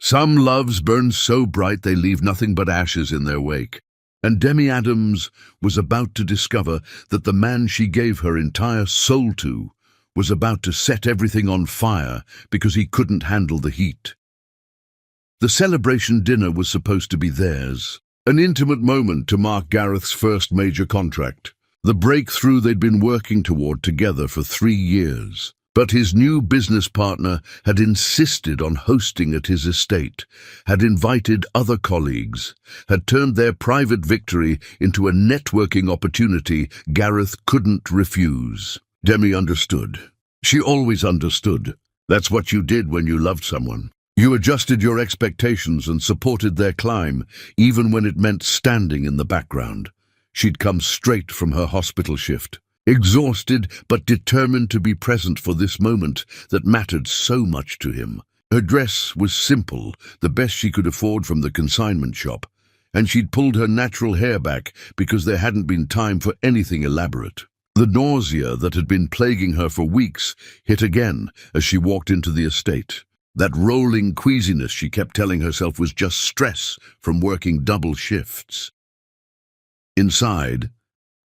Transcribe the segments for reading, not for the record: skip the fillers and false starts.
Some loves burn so bright they leave nothing but ashes in their wake. And Demi Adams was about to discover that the man she gave her entire soul to was about to set everything on fire because he couldn't handle the heat. The celebration dinner was supposed to be theirs, an intimate moment to mark Gareth's first major contract, the breakthrough they'd been working toward together for 3 years. But his new business partner had insisted on hosting at his estate, had invited other colleagues, had turned their private victory into a networking opportunity Gareth couldn't refuse. Demi understood. She always understood. That's what you did when you loved someone. You adjusted your expectations and supported their climb, even when it meant standing in the background. She'd come straight from her hospital shift, exhausted but determined to be present for this moment that mattered so much to him. Her dress was simple, the best she could afford from the consignment shop, and she'd pulled her natural hair back because there hadn't been time for anything elaborate. The nausea that had been plaguing her for weeks hit again as she walked into the estate. That rolling queasiness she kept telling herself was just stress from working double shifts. Inside,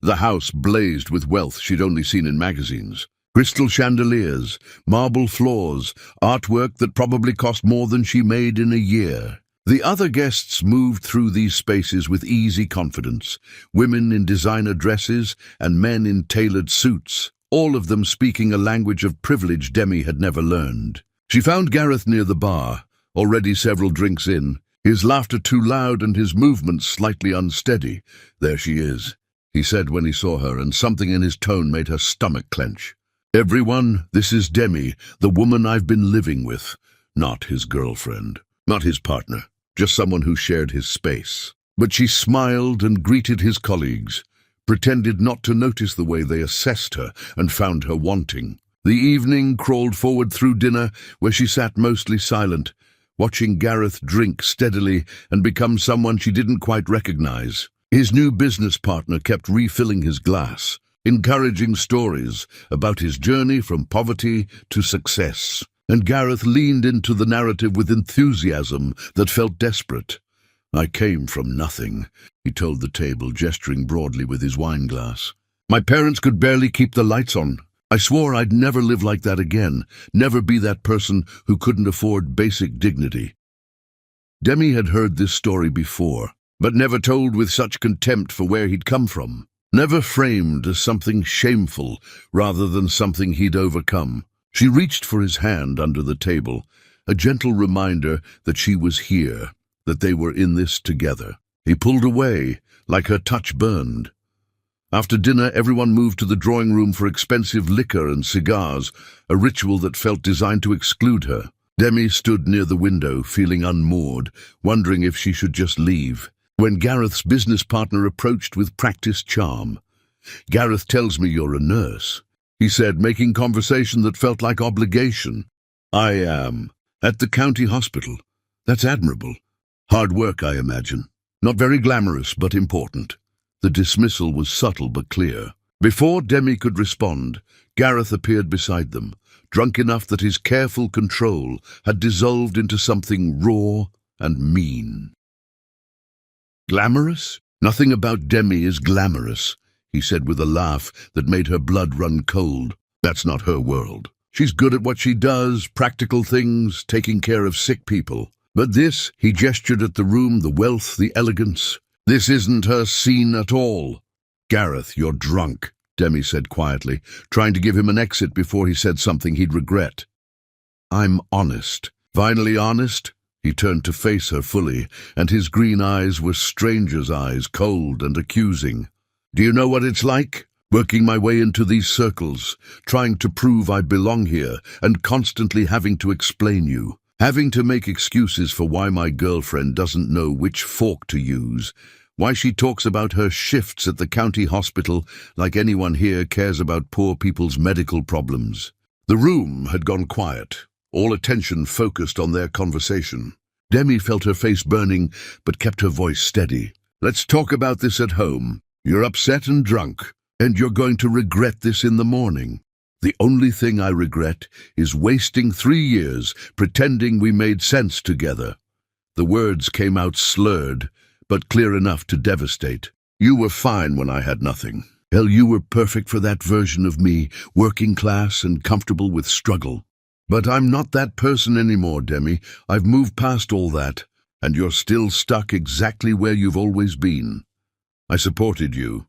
the house blazed with wealth she'd only seen in magazines. Crystal chandeliers, marble floors, artwork that probably cost more than she made in a year. The other guests moved through these spaces with easy confidence, women in designer dresses and men in tailored suits, all of them speaking a language of privilege Demi had never learned. She found Gareth near the bar, already several drinks in, his laughter too loud and his movements slightly unsteady. "There she is," he said when he saw her, and something in his tone made her stomach clench. "Everyone, this is Demi, the woman I've been living with. Not his girlfriend, not his partner, just someone who shared his space." But she smiled and greeted his colleagues, pretended not to notice the way they assessed her and found her wanting. The evening crawled forward through dinner, where she sat mostly silent, watching Gareth drink steadily and become someone she didn't quite recognize. His new business partner kept refilling his glass, encouraging stories about his journey from poverty to success. And Gareth leaned into the narrative with enthusiasm that felt desperate. "I came from nothing," he told the table, gesturing broadly with his wine glass. "My parents could barely keep the lights on. I swore I'd never live like that again, never be that person who couldn't afford basic dignity." Demi had heard this story before, but never told with such contempt for where he'd come from, never framed as something shameful rather than something he'd overcome. She reached for his hand under the table, a gentle reminder that she was here, that they were in this together. He pulled away, like her touch burned. After dinner, everyone moved to the drawing room for expensive liquor and cigars, a ritual that felt designed to exclude her. Demi stood near the window, feeling unmoored, wondering if she should just leave, when Gareth's business partner approached with practiced charm. "Gareth tells me you're a nurse," he said, making conversation that felt like obligation. "I am. At the county hospital. That's admirable. Hard work, I imagine. Not very glamorous, but important." The dismissal was subtle but clear. Before Demi could respond, Gareth appeared beside them, drunk enough that his careful control had dissolved into something raw and mean. "Glamorous? Nothing about Demi is glamorous," he said with a laugh that made her blood run cold. "That's not her world. She's good at what she does, practical things, taking care of sick people. But this," he gestured at the room, "the wealth, the elegance, this isn't her scene at all." "Gareth, you're drunk," Demi said quietly, trying to give him an exit before he said something he'd regret. "I'm honest." "Finally honest?" He turned to face her fully, and his green eyes were stranger's eyes, cold and accusing. "Do you know what it's like? Working my way into these circles, trying to prove I belong here, and constantly having to explain you. Having to make excuses for why my girlfriend doesn't know which fork to use, why she talks about her shifts at the county hospital like anyone here cares about poor people's medical problems." The room had gone quiet, all attention focused on their conversation. Demi felt her face burning, but kept her voice steady. "Let's talk about this at home. You're upset and drunk, and you're going to regret this in the morning. The only thing I regret is wasting 3 years pretending we made sense together. The words came out slurred, but clear enough to devastate. You were fine when I had nothing. Hell, you were perfect for that version of me, working class and comfortable with struggle. But I'm not that person anymore, Demi. I've moved past all that, and you're still stuck exactly where you've always been. I supported you,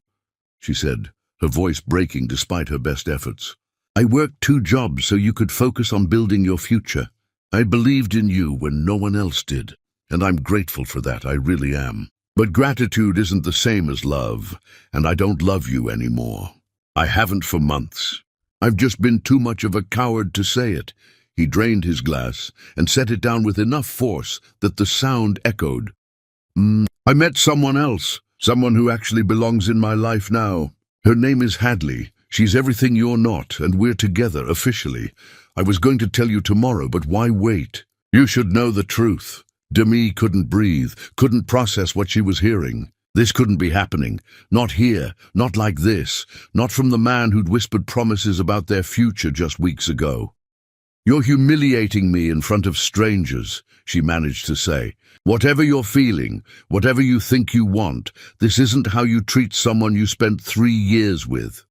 she said, her voice breaking despite her best efforts. I worked 2 jobs so you could focus on building your future. I believed in you when no one else did, and I'm grateful for that, I really am. But gratitude isn't the same as love, and I don't love you anymore. I haven't for months. I've just been too much of a coward to say it. He drained his glass and set it down with enough force that the sound echoed. I met someone else, someone who actually belongs in my life now. Her name is Hadley. She's everything you're not, and we're together officially. I was going to tell you tomorrow, but why wait? You should know the truth. Demi couldn't breathe, couldn't process what she was hearing. This couldn't be happening. Not here, not like this, not from the man who'd whispered promises about their future just weeks ago. You're humiliating me in front of strangers, she managed to say. Whatever you're feeling, whatever you think you want, this isn't how you treat someone you spent 3 years with.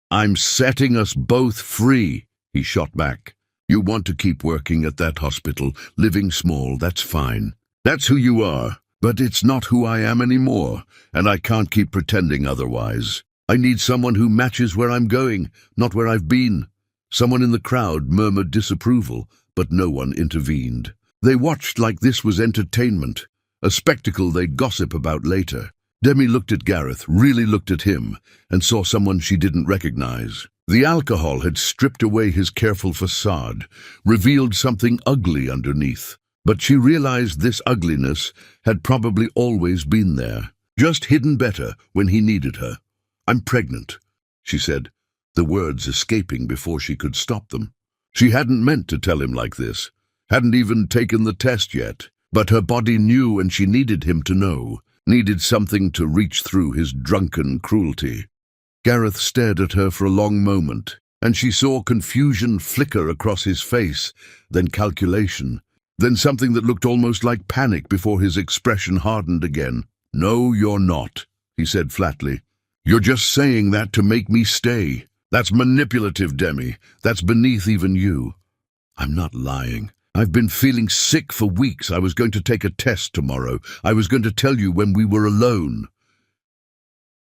I'm setting us both free, he shot back. You want to keep working at that hospital, living small, that's fine. That's who you are, but it's not who I am anymore, and I can't keep pretending otherwise. I need someone who matches where I'm going, not where I've been. Someone in the crowd murmured disapproval, but no one intervened. They watched like this was entertainment, a spectacle they'd gossip about later. Demi looked at Gareth, really looked at him, and saw someone she didn't recognize. The alcohol had stripped away his careful facade, revealed something ugly underneath. But she realized this ugliness had probably always been there, just hidden better when he needed her. I'm pregnant, she said, the words escaping before she could stop them. She hadn't meant to tell him like this, hadn't even taken the test yet, but her body knew and she needed him to know, needed something to reach through his drunken cruelty. Gareth stared at her for a long moment, and she saw confusion flicker across his face, then calculation, then something that looked almost like panic before his expression hardened again. No, you're not, he said flatly. You're just saying that to make me stay. That's manipulative, Demi. That's beneath even you. I'm not lying. I've been feeling sick for weeks. I was going to take a test tomorrow. I was going to tell you when we were alone.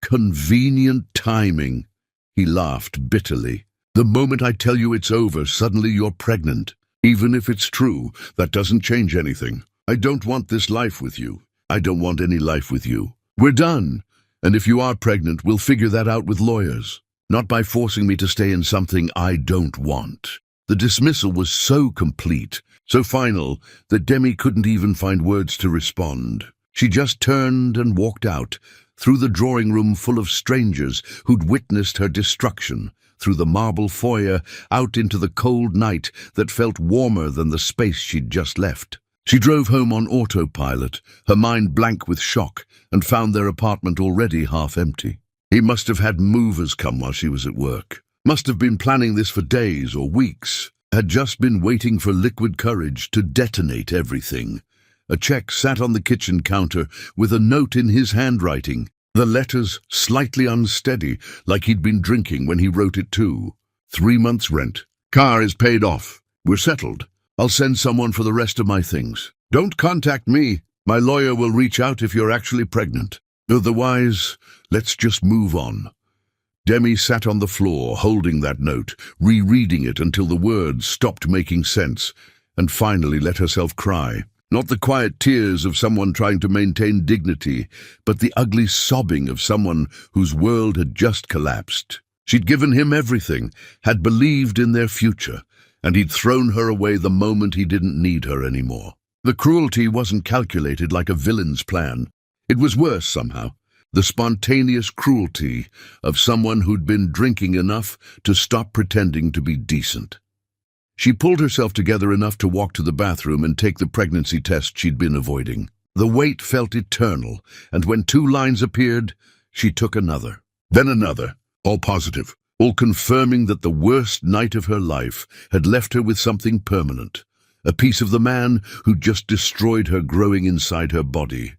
Convenient timing, he laughed bitterly. The moment I tell you it's over, suddenly you're pregnant. Even if it's true, that doesn't change anything. I don't want this life with you. I don't want any life with you. We're done. And if you are pregnant, we'll figure that out with lawyers. Not by forcing me to stay in something I don't want. The dismissal was so complete, so final, that Demi couldn't even find words to respond. She just turned and walked out, through the drawing room full of strangers who'd witnessed her destruction, through the marble foyer, out into the cold night that felt warmer than the space she'd just left. She drove home on autopilot, her mind blank with shock, and found their apartment already half empty. He must have had movers come while she was at work. Must have been planning this for days or weeks. Had just been waiting for liquid courage to detonate everything. A check sat on the kitchen counter with a note in his handwriting, the letters slightly unsteady, like he'd been drinking when he wrote it too. 3 months' rent. Car is paid off. We're settled. I'll send someone for the rest of my things. Don't contact me. My lawyer will reach out if you're actually pregnant. Otherwise, let's just move on. Demi sat on the floor, holding that note, rereading it until the words stopped making sense, and finally let herself cry. Not the quiet tears of someone trying to maintain dignity, but the ugly sobbing of someone whose world had just collapsed. She'd given him everything, had believed in their future, and he'd thrown her away the moment he didn't need her anymore. The cruelty wasn't calculated like a villain's plan. It was worse somehow. The spontaneous cruelty of someone who'd been drinking enough to stop pretending to be decent. She pulled herself together enough to walk to the bathroom and take the pregnancy test she'd been avoiding. The wait felt eternal, and when 2 lines appeared, she took another. Then another, all positive, all confirming that the worst night of her life had left her with something permanent. a piece of the man who just destroyed her growing inside her body.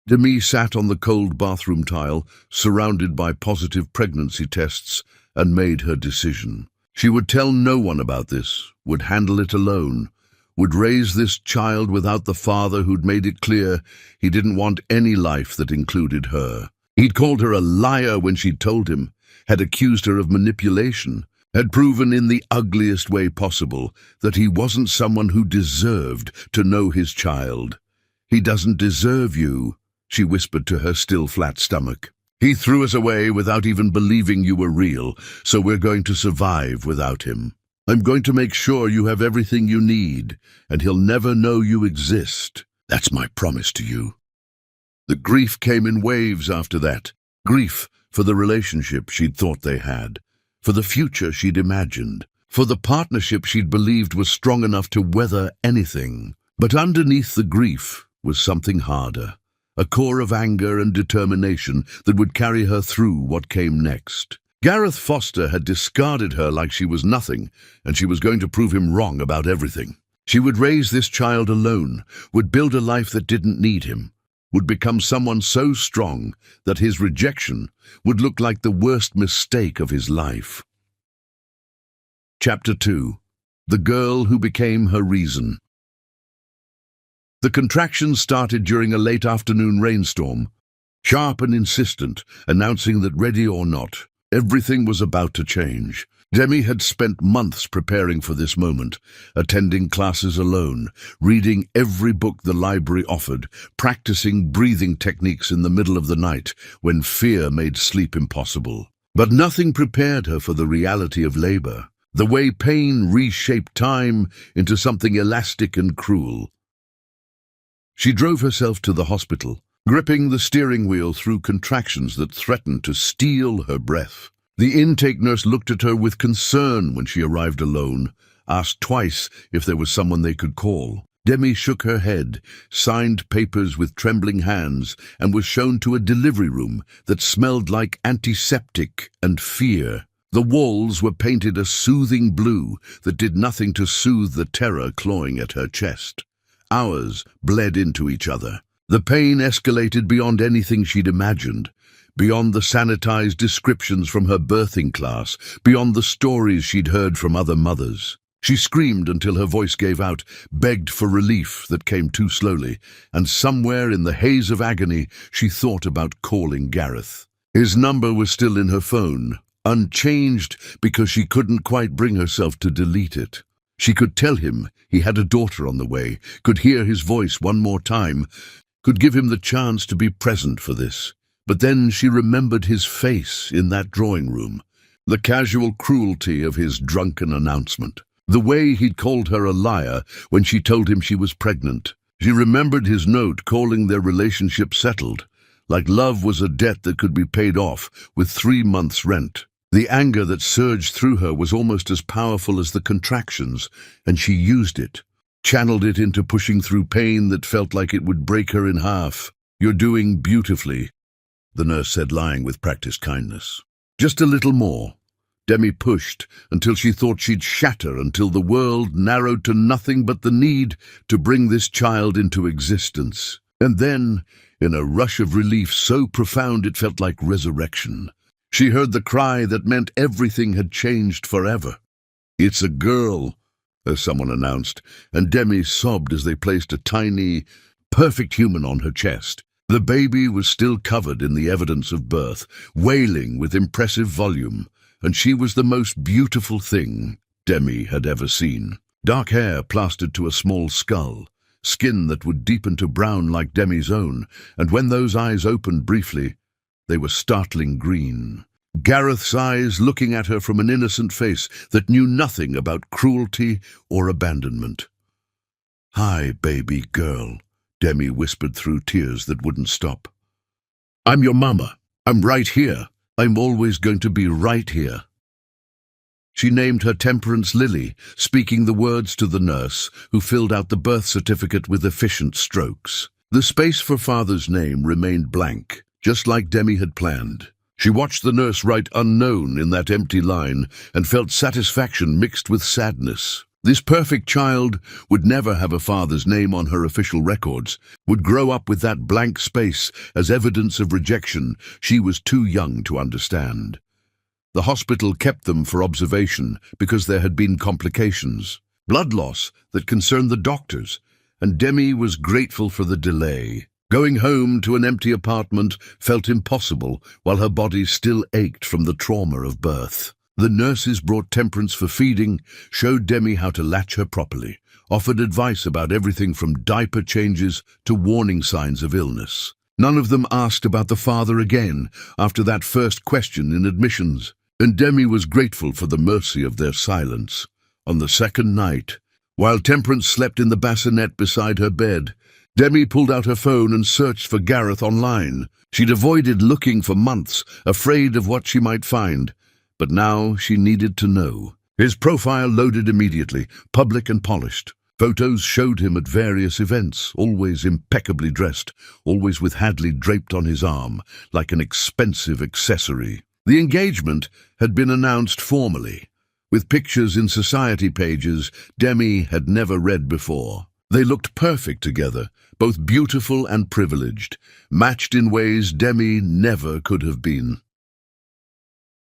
Demi sat on the cold bathroom tile, surrounded by positive pregnancy tests, and made her decision. She would tell no one about this, would handle it alone, would raise this child without the father who'd made it clear he didn't want any life that included her. He'd called her a liar when she'd told him, had accused her of manipulation, had proven in the ugliest way possible that he wasn't someone who deserved to know his child. "He doesn't deserve you," she whispered to her still flat stomach. "He threw us away without even believing you were real, so we're going to survive without him. I'm going to make sure you have everything you need, and he'll never know you exist. That's my promise to you." The grief came in waves after that. Grief for the relationship she'd thought they had, for the future she'd imagined, for the partnership she'd believed was strong enough to weather anything. But underneath the grief was something harder, a core of anger and determination that would carry her through what came next. Gareth Foster had discarded her like she was nothing, and she was going to prove him wrong about everything. She would raise this child alone, would build a life that didn't need him, would become someone so strong that his rejection would look like the worst mistake of his life. Chapter 2. The Girl Who Became Her Reason. The contractions started during a late afternoon rainstorm, sharp and insistent, announcing that ready or not, everything was about to change. Demi had spent months preparing for this moment, attending classes alone, reading every book the library offered, practicing breathing techniques in the middle of the night when fear made sleep impossible. But nothing prepared her for the reality of labor, the way pain reshaped time into something elastic and cruel. She drove herself to the hospital, gripping the steering wheel through contractions that threatened to steal her breath. The intake nurse looked at her with concern when she arrived alone, asked twice if there was someone they could call. Demi shook her head, signed papers with trembling hands, and was shown to a delivery room that smelled like antiseptic and fear. The walls were painted a soothing blue that did nothing to soothe the terror clawing at her chest. Hours bled into each other. The pain escalated beyond anything she'd imagined, beyond the sanitized descriptions from her birthing class, beyond the stories she'd heard from other mothers. She screamed until her voice gave out, begged for relief that came too slowly, and somewhere in the haze of agony she thought about calling Gareth. His number was still in her phone, unchanged because she couldn't quite bring herself to delete it. She could tell him he had a daughter on the way, could hear his voice one more time, could give him the chance to be present for this. But then she remembered his face in that drawing room, the casual cruelty of his drunken announcement, the way he'd called her a liar when she told him she was pregnant. She remembered his note calling their relationship settled, like love was a debt that could be paid off with 3 months' rent. The anger that surged through her was almost as powerful as the contractions, and she used it, channeled it into pushing through pain that felt like it would break her in half. "You're doing beautifully," the nurse said, lying with practiced kindness. "Just a little more." Demi pushed until she thought she'd shatter, until the world narrowed to nothing but the need to bring this child into existence. And then, in a rush of relief so profound it felt like resurrection, she heard the cry that meant everything had changed forever. "It's a girl," as someone announced, and Demi sobbed as they placed a tiny, perfect human on her chest. The baby was still covered in the evidence of birth, wailing with impressive volume, and she was the most beautiful thing Demi had ever seen. Dark hair plastered to a small skull, skin that would deepen to brown like Demi's own, and when those eyes opened briefly, they were startling green. Gareth's eyes looking at her from an innocent face that knew nothing about cruelty or abandonment. "Hi, baby girl," Demi whispered through tears that wouldn't stop. "I'm your mama. I'm right here. I'm always going to be right here." She named her Temperance Lily, speaking the words to the nurse, who filled out the birth certificate with efficient strokes. The space for father's name remained blank, just like Demi had planned. She watched the nurse write unknown in that empty line and felt satisfaction mixed with sadness. This perfect child would never have a father's name on her official records, would grow up with that blank space as evidence of rejection she was too young to understand. The hospital kept them for observation because there had been complications, blood loss that concerned the doctors, and Demi was grateful for the delay. Going home to an empty apartment felt impossible while her body still ached from the trauma of birth. The nurses brought Temperance for feeding, showed Demi how to latch her properly, offered advice about everything from diaper changes to warning signs of illness. None of them asked about the father again after that first question in admissions, and Demi was grateful for the mercy of their silence. On the second night, while Temperance slept in the bassinet beside her bed, Demi pulled out her phone and searched for Gareth online. She'd avoided looking for months, afraid of what she might find. But now she needed to know. His profile loaded immediately, public and polished. Photos showed him at various events, always impeccably dressed, always with Hadley draped on his arm, like an expensive accessory. The engagement had been announced formally, with pictures in society pages Demi had never read before. They looked perfect together, both beautiful and privileged, matched in ways Demi never could have been.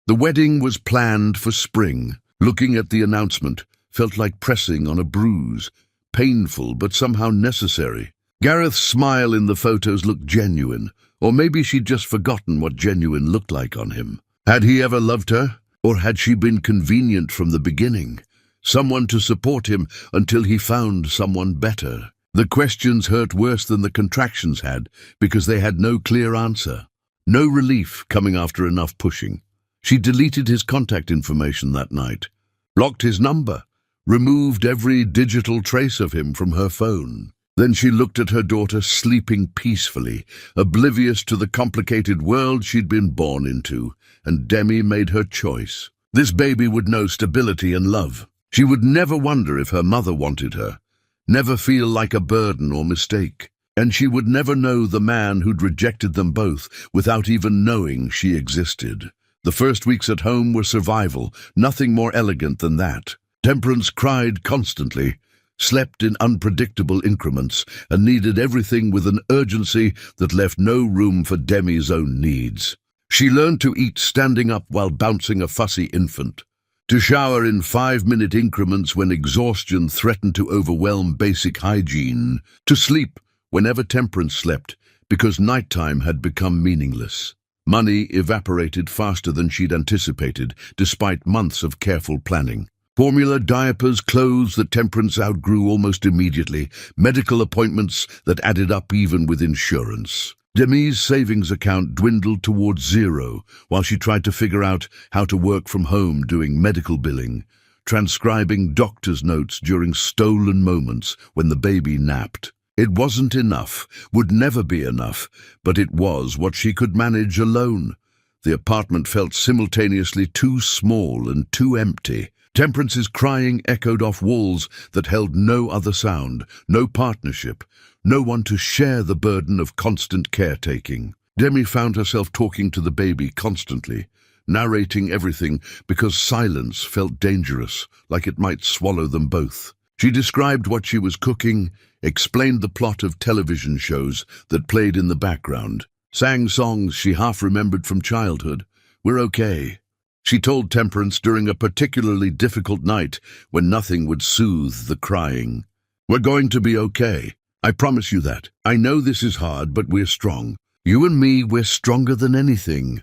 The wedding was planned for spring. Looking at the announcement felt like pressing on a bruise, painful but somehow necessary. Gareth's smile in the photos looked genuine, or maybe she'd just forgotten what genuine looked like on him. Had he ever loved her, or had she been convenient from the beginning? Someone to support him until he found someone better. The questions hurt worse than the contractions had because they had no clear answer. No relief coming after enough pushing. She deleted his contact information that night, blocked his number, removed every digital trace of him from her phone. Then she looked at her daughter sleeping peacefully, oblivious to the complicated world she'd been born into, and Demi made her choice. This baby would know stability and love. She would never wonder if her mother wanted her, never feel like a burden or mistake, and she would never know the man who'd rejected them both without even knowing she existed. The first weeks at home were survival, nothing more elegant than that. Temperance cried constantly, slept in unpredictable increments, and needed everything with an urgency that left no room for Demi's own needs. She learned to eat standing up while bouncing a fussy infant, to shower in 5-minute increments when exhaustion threatened to overwhelm basic hygiene, to sleep whenever Temperance slept because nighttime had become meaningless. Money evaporated faster than she'd anticipated, despite months of careful planning. Formula, diapers, clothes that Temperance outgrew almost immediately, medical appointments that added up even with insurance. Demi's savings account dwindled towards zero while she tried to figure out how to work from home doing medical billing, transcribing doctor's notes during stolen moments when the baby napped. It wasn't enough, would never be enough, but it was what she could manage alone. The apartment felt simultaneously too small and too empty. Temperance's crying echoed off walls that held no other sound, no partnership, no one to share the burden of constant caretaking. Demi found herself talking to the baby constantly, narrating everything because silence felt dangerous, like it might swallow them both. She described what she was cooking, explained the plot of television shows that played in the background, sang songs she half remembered from childhood. "We're okay," she told Temperance during a particularly difficult night when nothing would soothe the crying. "We're going to be okay. I promise you that. I know this is hard, but we're strong. You and me, we're stronger than anything."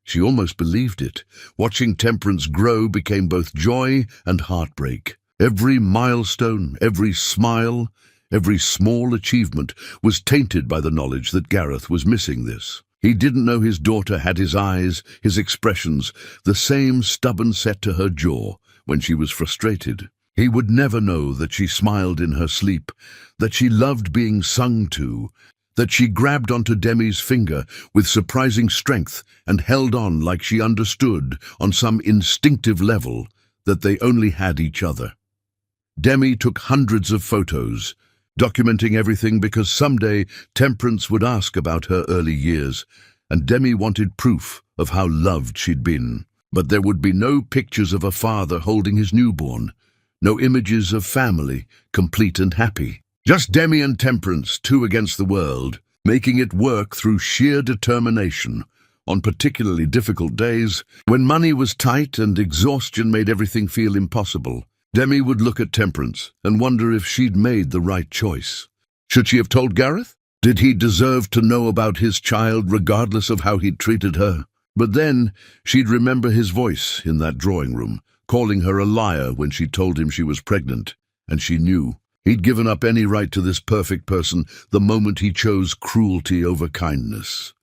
She almost believed it. Watching Temperance grow became both joy and heartbreak. Every milestone, every smile, every small achievement was tainted by the knowledge that Gareth was missing this. He didn't know his daughter had his eyes, his expressions, the same stubborn set to her jaw when she was frustrated. He would never know that she smiled in her sleep, that she loved being sung to, that she grabbed onto Demi's finger with surprising strength and held on like she understood, on some instinctive level, that they only had each other. Demi took hundreds of photos, documenting everything because someday Temperance would ask about her early years, and Demi wanted proof of how loved she'd been. But there would be no pictures of a father holding his newborn, no images of family, complete and happy. Just Demi and Temperance, two against the world, making it work through sheer determination. On particularly difficult days, when money was tight and exhaustion made everything feel impossible, Demi would look at Temperance and wonder if she'd made the right choice. Should she have told Gareth? Did he deserve to know about his child regardless of how he'd treated her? But then she'd remember his voice in that drawing room, calling her a liar when she told him she was pregnant, and she knew. He'd given up any right to this perfect person the moment he chose cruelty over kindness.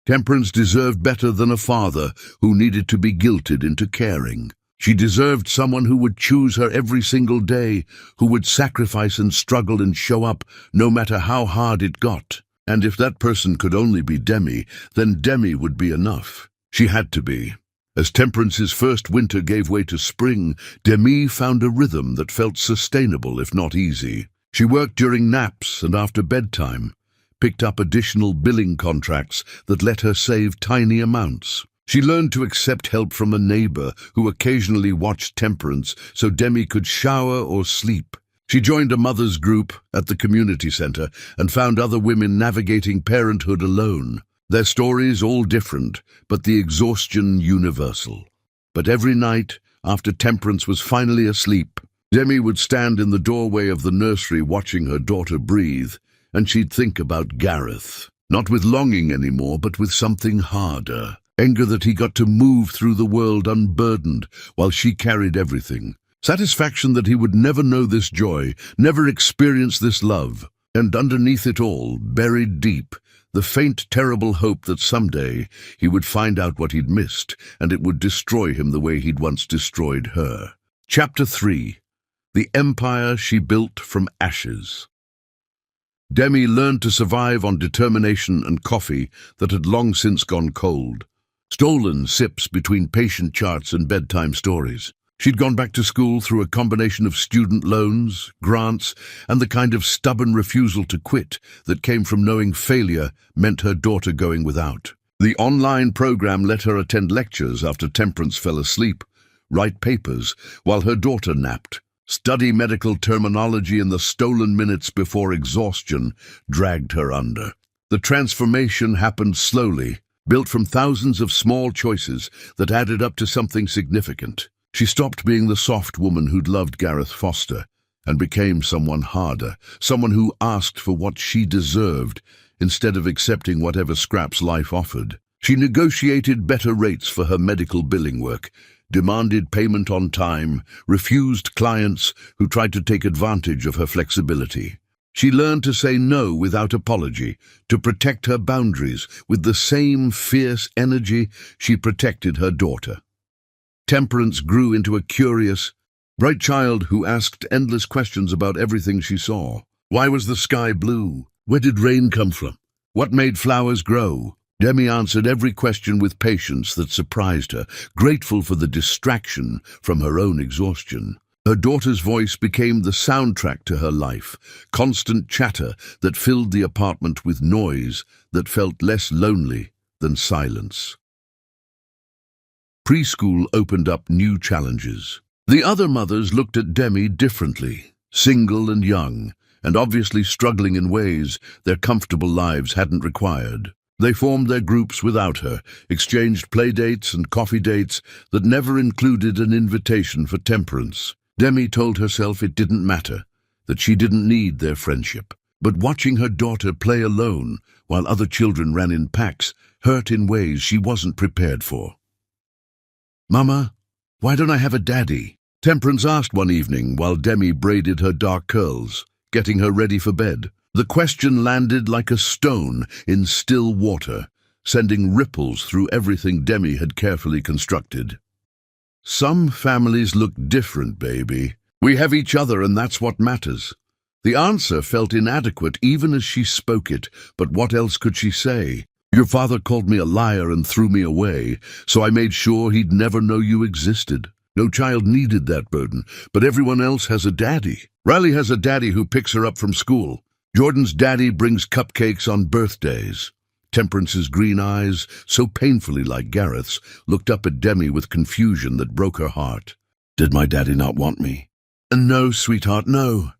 Temperance deserved better than a father who needed to be guilted into caring. She deserved someone who would choose her every single day, who would sacrifice and struggle and show up no matter how hard it got. And if that person could only be Demi, then Demi would be enough. She had to be. As Temperance's first winter gave way to spring, Demi found a rhythm that felt sustainable if not easy. She worked during naps and after bedtime, picked up additional billing contracts that let her save tiny amounts. She learned to accept help from a neighbor who occasionally watched Temperance so Demi could shower or sleep. She joined a mother's group at the community center and found other women navigating parenthood alone. Their stories all different, but the exhaustion universal. But every night, after Temperance was finally asleep, Demi would stand in the doorway of the nursery watching her daughter breathe, and she'd think about Gareth. Not with longing anymore, but with something harder. Anger that he got to move through the world unburdened while she carried everything. Satisfaction that he would never know this joy, never experience this love. And underneath it all, buried deep, the faint, terrible hope that someday he would find out what he'd missed, and it would destroy him the way he'd once destroyed her. Chapter 3. The Empire She Built from Ashes. Demi learned to survive on determination and coffee that had long since gone cold. Stolen sips between patient charts and bedtime stories. She'd gone back to school through a combination of student loans, grants, and the kind of stubborn refusal to quit that came from knowing failure meant her daughter going without. The online program let her attend lectures after Temperance fell asleep, write papers while her daughter napped, study medical terminology in the stolen minutes before exhaustion dragged her under. The transformation happened slowly, built from thousands of small choices that added up to something significant. She stopped being the soft woman who'd loved Gareth Foster and became someone harder, someone who asked for what she deserved instead of accepting whatever scraps life offered. She negotiated better rates for her medical billing work, demanded payment on time, refused clients who tried to take advantage of her flexibility. She learned to say no without apology, to protect her boundaries with the same fierce energy she protected her daughter. Temperance grew into a curious, bright child who asked endless questions about everything she saw. Why was the sky blue? Where did rain come from? What made flowers grow? Demi answered every question with patience that surprised her, grateful for the distraction from her own exhaustion. Her daughter's voice became the soundtrack to her life, constant chatter that filled the apartment with noise that felt less lonely than silence. Preschool opened up new challenges. The other mothers looked at Demi differently, single and young, and obviously struggling in ways their comfortable lives hadn't required. They formed their groups without her, exchanged play dates and coffee dates that never included an invitation for Temperance. Demi told herself it didn't matter, that she didn't need their friendship. But watching her daughter play alone while other children ran in packs hurt in ways she wasn't prepared for. "Mama, why don't I have a daddy?" Temperance asked one evening while Demi braided her dark curls, getting her ready for bed. The question landed like a stone in still water, sending ripples through everything Demi had carefully constructed. "Some families look different, baby. We have each other and that's what matters." The answer felt inadequate even as she spoke it, but what else could she say? "Your father called me a liar and threw me away, so I made sure he'd never know you existed. No child needed that burden, but everyone else has a daddy. Riley has a daddy who picks her up from school. Jordan's daddy brings cupcakes on birthdays. Temperance's green eyes, so painfully like Gareth's, looked up at Demi with confusion that broke her heart. Did my daddy not want me? No, sweetheart, no.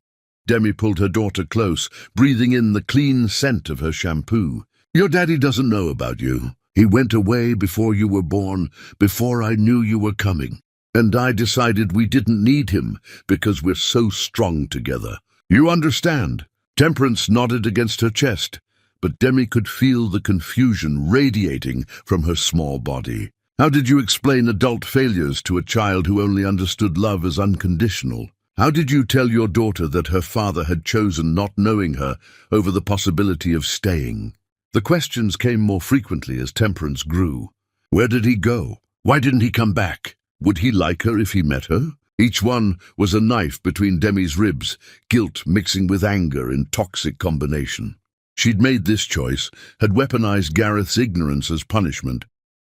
Demi pulled her daughter close, breathing in the clean scent of her shampoo. Your daddy doesn't know about you. He went away before you were born, before I knew you were coming. And I decided we didn't need him because we're so strong together. You understand? Temperance nodded against her chest, but Demi could feel the confusion radiating from her small body. How did you explain adult failures to a child who only understood love as unconditional? How did you tell your daughter that her father had chosen not knowing her over the possibility of staying? The questions came more frequently as Temperance grew. Where did he go? Why didn't he come back? Would he like her if he met her? Each one was a knife between Demi's ribs, guilt mixing with anger in toxic combination. She'd made this choice, had weaponized Gareth's ignorance as punishment,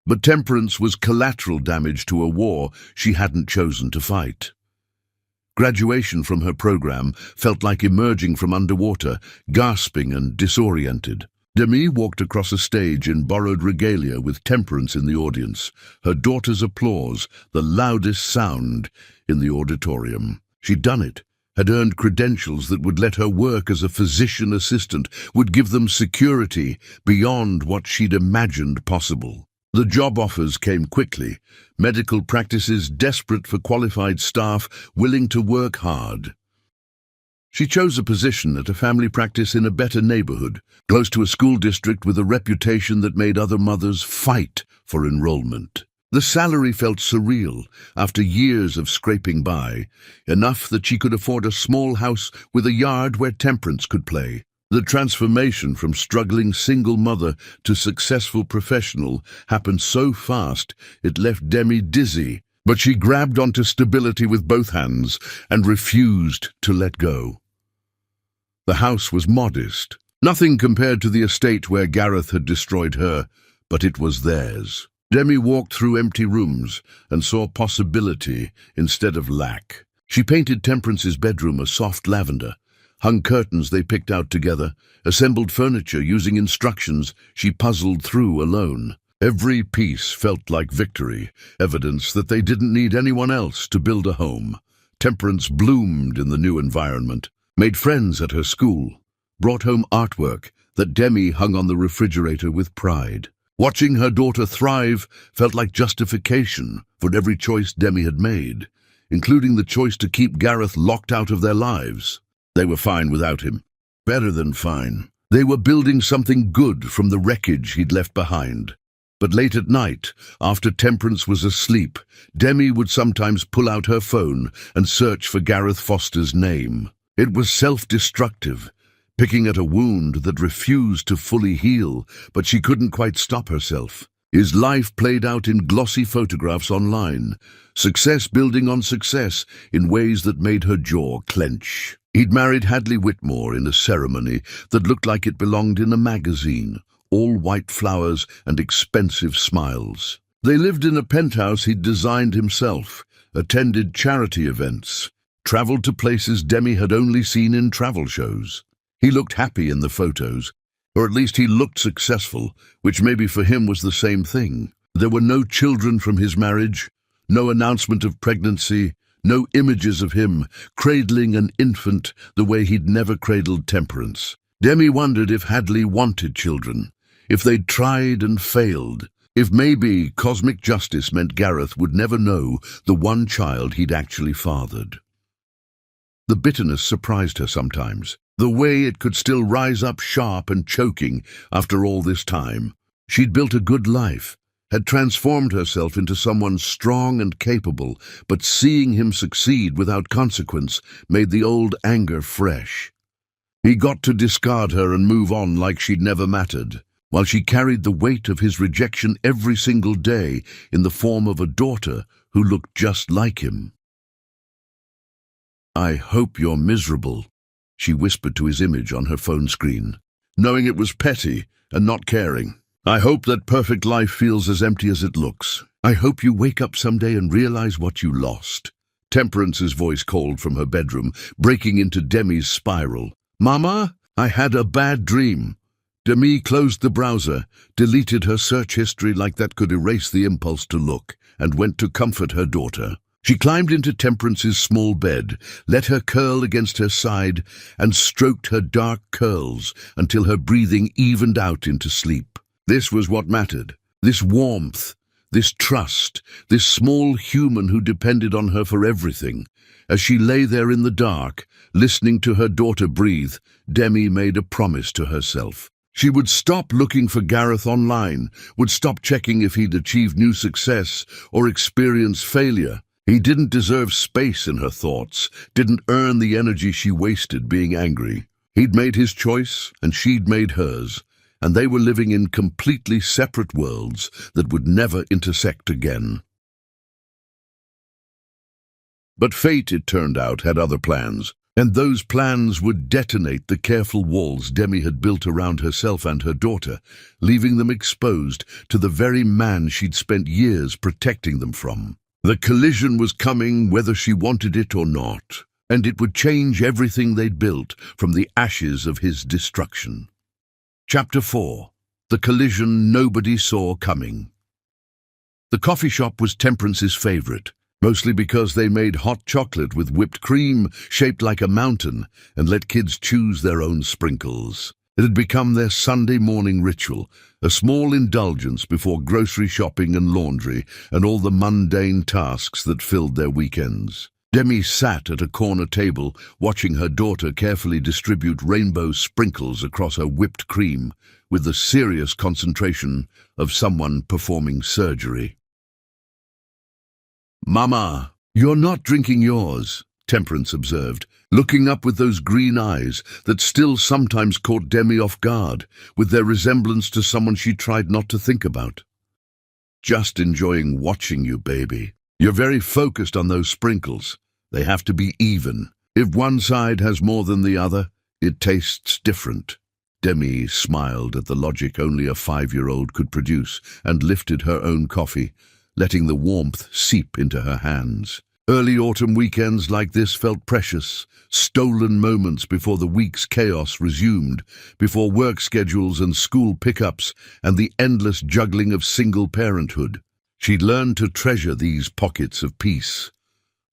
but Temperance was collateral damage to a war she hadn't chosen to fight. Graduation from her program felt like emerging from underwater, gasping and disoriented. Demi walked across a stage in borrowed regalia with Temperance in the audience, her daughter's applause the loudest sound in the auditorium. She'd done it, had earned credentials that would let her work as a physician assistant, would give them security beyond what she'd imagined possible. The job offers came quickly, medical practices desperate for qualified staff willing to work hard. She chose a position at a family practice in a better neighborhood, close to a school district with a reputation that made other mothers fight for enrollment. The salary felt surreal after years of scraping by, enough that she could afford a small house with a yard where Temperance could play. The transformation from struggling single mother to successful professional happened so fast it left Demi dizzy, but she grabbed onto stability with both hands and refused to let go. The house was modest, nothing compared to the estate where Gareth had destroyed her, but it was theirs. Demi walked through empty rooms and saw possibility instead of lack. She painted Temperance's bedroom a soft lavender, hung curtains they picked out together, assembled furniture using instructions she puzzled through alone. Every piece felt like victory, evidence that they didn't need anyone else to build a home. Temperance bloomed in the new environment, made friends at her school, brought home artwork that Demi hung on the refrigerator with pride. Watching her daughter thrive felt like justification for every choice Demi had made, including the choice to keep Gareth locked out of their lives. They were fine without him. Better than fine. They were building something good from the wreckage he'd left behind. But late at night, after Temperance was asleep, Demi would sometimes pull out her phone and search for Gareth Foster's name. It was self-destructive, picking at a wound that refused to fully heal, but she couldn't quite stop herself. His life played out in glossy photographs online, success building on success in ways that made her jaw clench. He'd married Hadley Whitmore in a ceremony that looked like it belonged in a magazine, all white flowers and expensive smiles. They lived in a penthouse he'd designed himself, attended charity events, traveled to places Demi had only seen in travel shows. He looked happy in the photos, or at least he looked successful, which maybe for him was the same thing. There were no children from his marriage, no announcement of pregnancy, no images of him cradling an infant the way he'd never cradled Temperance. Demi wondered if Hadley wanted children, if they'd tried and failed, if maybe cosmic justice meant Gareth would never know the one child he'd actually fathered. The bitterness surprised her sometimes, the way it could still rise up sharp and choking after all this time. She'd built a good life, had transformed herself into someone strong and capable, but seeing him succeed without consequence made the old anger fresh. He got to discard her and move on like she'd never mattered, while she carried the weight of his rejection every single day in the form of a daughter who looked just like him. "I hope you're miserable," she whispered to his image on her phone screen, knowing it was petty and not caring. "I hope that perfect life feels as empty as it looks. I hope you wake up someday and realize what you lost." Temperance's voice called from her bedroom, breaking into Demi's spiral. "Mama?" I had a bad dream. Demi closed the browser, deleted her search history like that could erase the impulse to look, and went to comfort her daughter. She climbed into Temperance's small bed, let her curl against her side, and stroked her dark curls until her breathing evened out into sleep. This was what mattered. This warmth, this trust, this small human who depended on her for everything. As she lay there in the dark, listening to her daughter breathe, Demi made a promise to herself. She would stop looking for Gareth online, would stop checking if he'd achieved new success or experienced failure. He didn't deserve space in her thoughts, didn't earn the energy she wasted being angry. He'd made his choice, and she'd made hers, and they were living in completely separate worlds that would never intersect again. But fate, it turned out, had other plans, and those plans would detonate the careful walls Demi had built around herself and her daughter, leaving them exposed to the very man she'd spent years protecting them from. The collision was coming whether she wanted it or not, and it would change everything they'd built from the ashes of his destruction. Chapter 4. The collision nobody saw coming. The coffee shop was Temperance's favorite, mostly because they made hot chocolate with whipped cream shaped like a mountain and let kids choose their own sprinkles. It had become their Sunday morning ritual, a small indulgence before grocery shopping and laundry and all the mundane tasks that filled their weekends. Demi sat at a corner table, watching her daughter carefully distribute rainbow sprinkles across her whipped cream with the serious concentration of someone performing surgery. "Mama, you're not drinking yours," Temperance observed, looking up with those green eyes that still sometimes caught Demi off guard, with their resemblance to someone she tried not to think about. "Just enjoying watching you, baby. You're very focused on those sprinkles. They have to be even. If one side has more than the other, it tastes different." Demi smiled at the logic only a 5-year-old could produce and lifted her own coffee, letting the warmth seep into her hands. Early autumn weekends like this felt precious, stolen moments before the week's chaos resumed, before work schedules and school pickups and the endless juggling of single parenthood. She'd learned to treasure these pockets of peace.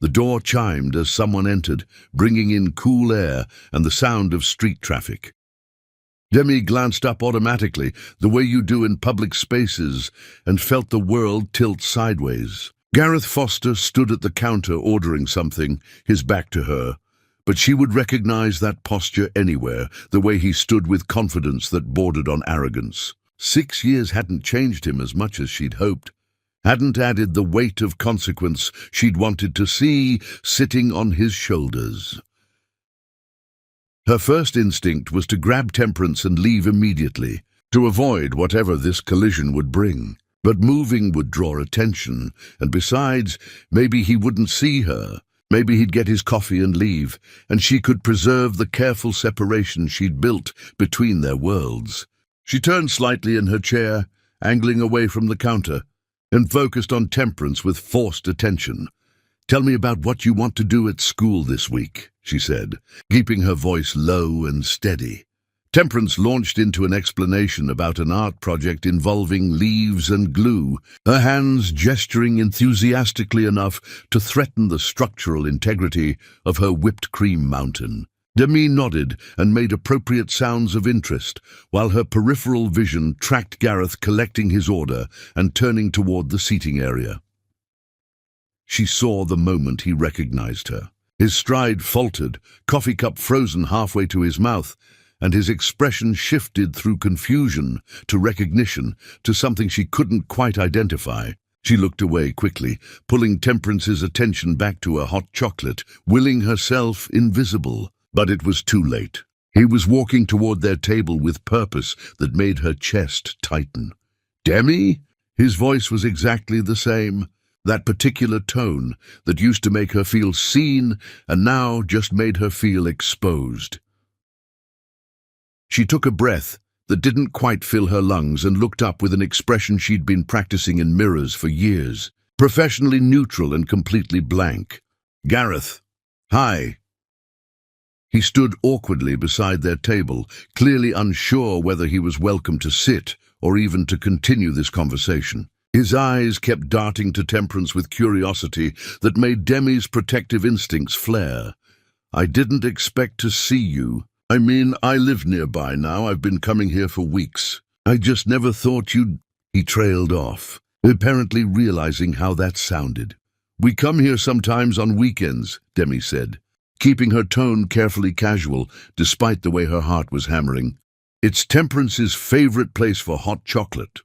The door chimed as someone entered, bringing in cool air and the sound of street traffic. Demi glanced up automatically, the way you do in public spaces, and felt the world tilt sideways. Gareth Foster stood at the counter ordering something, his back to her, but she would recognize that posture anywhere, the way he stood with confidence that bordered on arrogance. 6 years hadn't changed him as much as she'd hoped, hadn't added the weight of consequence she'd wanted to see sitting on his shoulders. Her first instinct was to grab Temperance and leave immediately, to avoid whatever this collision would bring. But moving would draw attention, and besides, maybe he wouldn't see her. Maybe he'd get his coffee and leave, and she could preserve the careful separation she'd built between their worlds. She turned slightly in her chair, angling away from the counter, and focused on Temperance with forced attention. "Tell me about what you want to do at school this week," she said, keeping her voice low and steady. Temperance launched into an explanation about an art project involving leaves and glue, her hands gesturing enthusiastically enough to threaten the structural integrity of her whipped cream mountain. Demi nodded and made appropriate sounds of interest, while her peripheral vision tracked Gareth collecting his order and turning toward the seating area. She saw the moment he recognized her. His stride faltered, coffee cup frozen halfway to his mouth, and his expression shifted through confusion to recognition, to something she couldn't quite identify. She looked away quickly, pulling Temperance's attention back to her hot chocolate, willing herself invisible. But it was too late. He was walking toward their table with purpose that made her chest tighten. "Demi?" His voice was exactly the same. That particular tone that used to make her feel seen and now just made her feel exposed. She took a breath that didn't quite fill her lungs and looked up with an expression she'd been practicing in mirrors for years, professionally neutral and completely blank. "Gareth, hi." He stood awkwardly beside their table, clearly unsure whether he was welcome to sit or even to continue this conversation. His eyes kept darting to Temperance with curiosity that made Demi's protective instincts flare. "I didn't expect to see you. I mean, I live nearby now. I've been coming here for weeks. I just never thought you'd—" He trailed off, apparently realizing how that sounded. "We come here sometimes on weekends," Demi said, keeping her tone carefully casual despite the way her heart was hammering. "It's Temperance's favorite place for hot chocolate."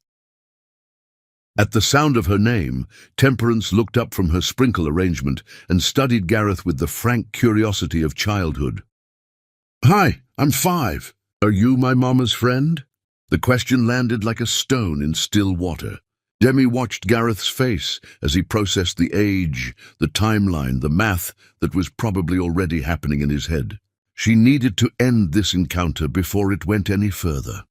At the sound of her name, Temperance looked up from her sprinkle arrangement and studied Gareth with the frank curiosity of childhood. "Hi, I'm 5. Are you my mama's friend?" The question landed like a stone in still water. Demi watched Gareth's face as he processed the age, the timeline, the math that was probably already happening in his head. She needed to end this encounter before it went any further.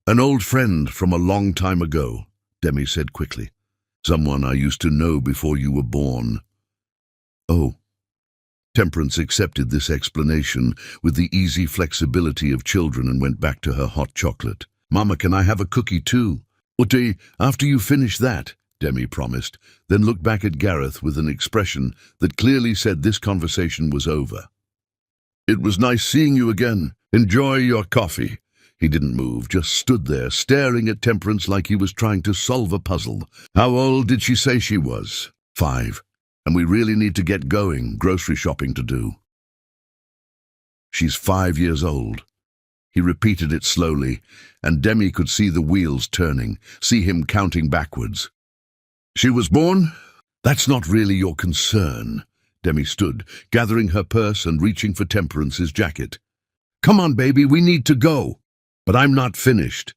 "An old friend from a long time ago," Demi said quickly. "Someone I used to know before you were born." "Oh." Temperance accepted this explanation with the easy flexibility of children and went back to her hot chocolate. "Mama, can I have a cookie too?" "Uti, after you finish that," Demi promised, then looked back at Gareth with an expression that clearly said this conversation was over. "It was nice seeing you again. Enjoy your coffee." He didn't move, just stood there, staring at Temperance like he was trying to solve a puzzle. "How old did she say she was?" 5. "And we really need to get going, grocery shopping to do." "She's 5 years old." He repeated it slowly, and Demi could see the wheels turning, see him counting backwards. "She was born? That's not really your concern." Demi stood, gathering her purse and reaching for Temperance's jacket. "Come on, baby, we need to go." "But I'm not finished."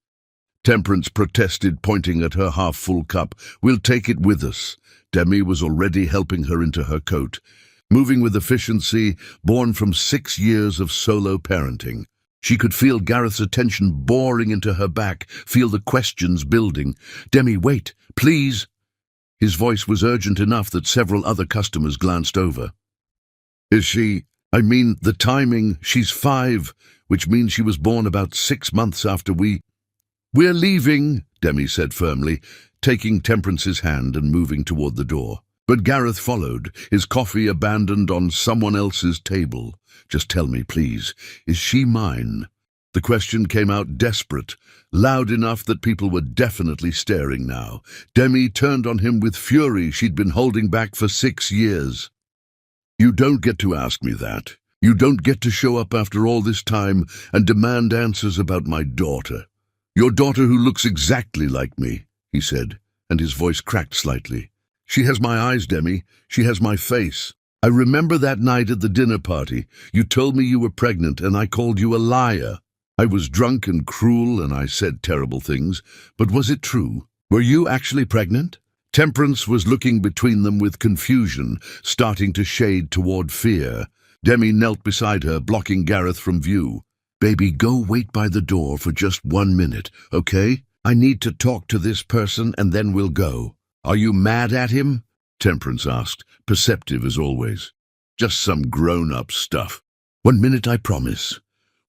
Temperance protested, pointing at her half-full cup. "We'll take it with us." Demi was already helping her into her coat, moving with efficiency born from 6 years of solo parenting. She could feel Gareth's attention boring into her back, feel the questions building. "Demi, wait, please." His voice was urgent enough that several other customers glanced over. "Is she— I mean, the timing, she's 5, which means she was born about 6 months after We're leaving," Demi said firmly, taking Temperance's hand and moving toward the door. But Gareth followed, his coffee abandoned on someone else's table. "Just tell me, please, is she mine?" The question came out desperate, loud enough that people were definitely staring now. Demi turned on him with fury she'd been holding back for 6 years. "You don't get to ask me that. You don't get to show up after all this time and demand answers about my daughter. Your daughter who looks exactly like me," he said, and his voice cracked slightly. "She has my eyes, Demi. She has my face. I remember that night at the dinner party. You told me you were pregnant and I called you a liar. I was drunk and cruel and I said terrible things, but was it true? Were you actually pregnant?" Temperance was looking between them with confusion, starting to shade toward fear. Demi knelt beside her, blocking Gareth from view. "Baby, go wait by the door for just 1 minute, okay? I need to talk to this person and then we'll go." "Are you mad at him?" Temperance asked, perceptive as always. "Just some grown-up stuff." "1 minute, I promise."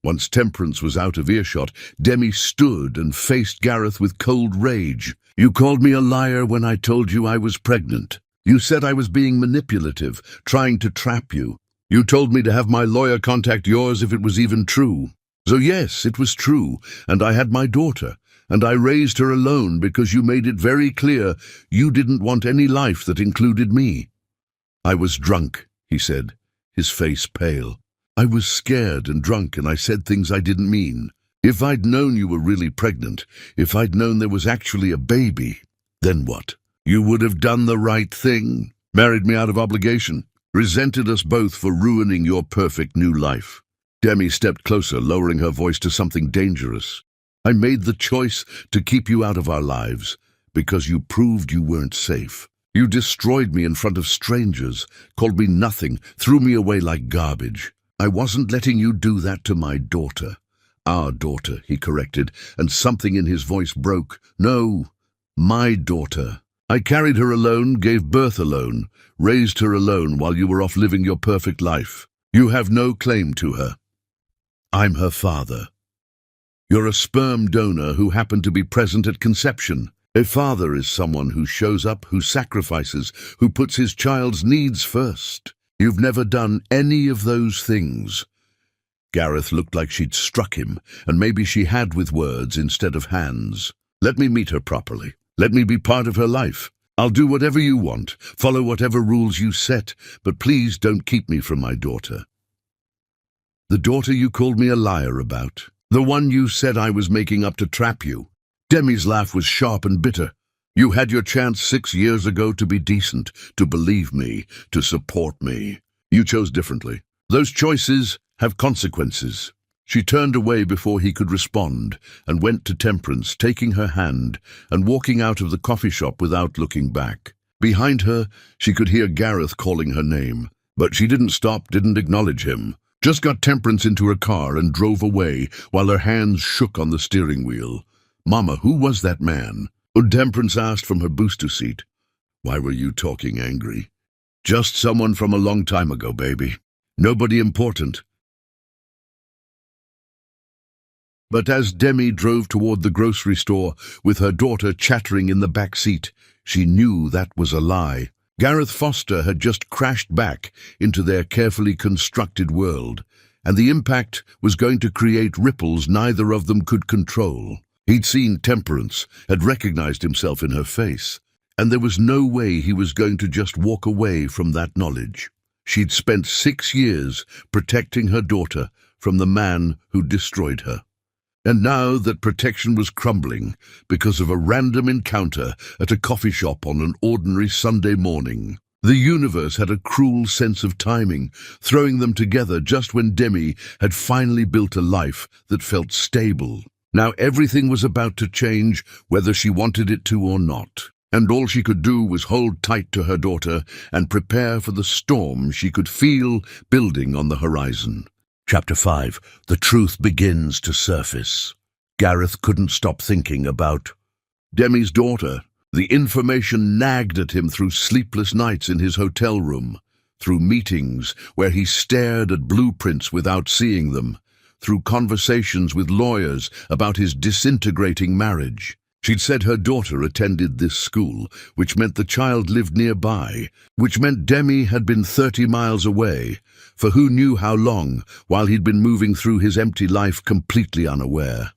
Once Temperance was out of earshot, Demi stood and faced Gareth with cold rage. "You called me a liar when I told you I was pregnant. You said I was being manipulative, trying to trap you. You told me to have my lawyer contact yours if it was even true. So yes, it was true, and I had my daughter, and I raised her alone because you made it very clear you didn't want any life that included me." "I was drunk," he said, his face pale. "I was scared and drunk and I said things I didn't mean. If I'd known you were really pregnant, if I'd known there was actually a baby, then what? You would have done the right thing, married me out of obligation, resented us both for ruining your perfect new life." Demi stepped closer, lowering her voice to something dangerous. "I made the choice to keep you out of our lives because you proved you weren't safe. You destroyed me in front of strangers, called me nothing, threw me away like garbage. I wasn't letting you do that to my daughter." "Our daughter," he corrected, and something in his voice broke. "No, my daughter. I carried her alone, gave birth alone, raised her alone while you were off living your perfect life. You have no claim to her. I'm her father. You're a sperm donor who happened to be present at conception. A father is someone who shows up, who sacrifices, who puts his child's needs first. You've never done any of those things. Gareth looked like she'd struck him, and maybe she had with words instead of hands. Let me meet her properly. Let me be part of her life. I'll do whatever you want, follow whatever rules you set, but please don't keep me from my daughter. The daughter you called me a liar about. The one you said I was making up to trap you. Demi's laugh was sharp and bitter. You had your chance 6 years ago to be decent, to believe me, to support me. You chose differently. Those choices have consequences. She turned away before he could respond and went to Temperance, taking her hand and walking out of the coffee shop without looking back. Behind her, she could hear Gareth calling her name, but she didn't stop, didn't acknowledge him. Just got Temperance into her car and drove away while her hands shook on the steering wheel. Mama, who was that man? Temperance asked from her booster seat. Why were you talking angry? Just someone from a long time ago, baby. Nobody important. But as Demi drove toward the grocery store with her daughter chattering in the back seat, she knew that was a lie. Gareth Foster had just crashed back into their carefully constructed world, and the impact was going to create ripples neither of them could control. He'd seen Temperance, had recognized himself in her face, and there was no way he was going to just walk away from that knowledge. She'd spent 6 years protecting her daughter from the man who destroyed her. And now that protection was crumbling because of a random encounter at a coffee shop on an ordinary Sunday morning. The universe had a cruel sense of timing, throwing them together just when Demi had finally built a life that felt stable. Now everything was about to change, whether she wanted it to or not. And all she could do was hold tight to her daughter and prepare for the storm she could feel building on the horizon. Chapter 5. The truth begins to surface. Gareth couldn't stop thinking about Demi's daughter. The information nagged at him through sleepless nights in his hotel room, through meetings where he stared at blueprints without seeing them, through conversations with lawyers about his disintegrating marriage. She'd said her daughter attended this school, which meant the child lived nearby, which meant Demi had been 30 miles away, for who knew how long, while he'd been moving through his empty life completely unaware.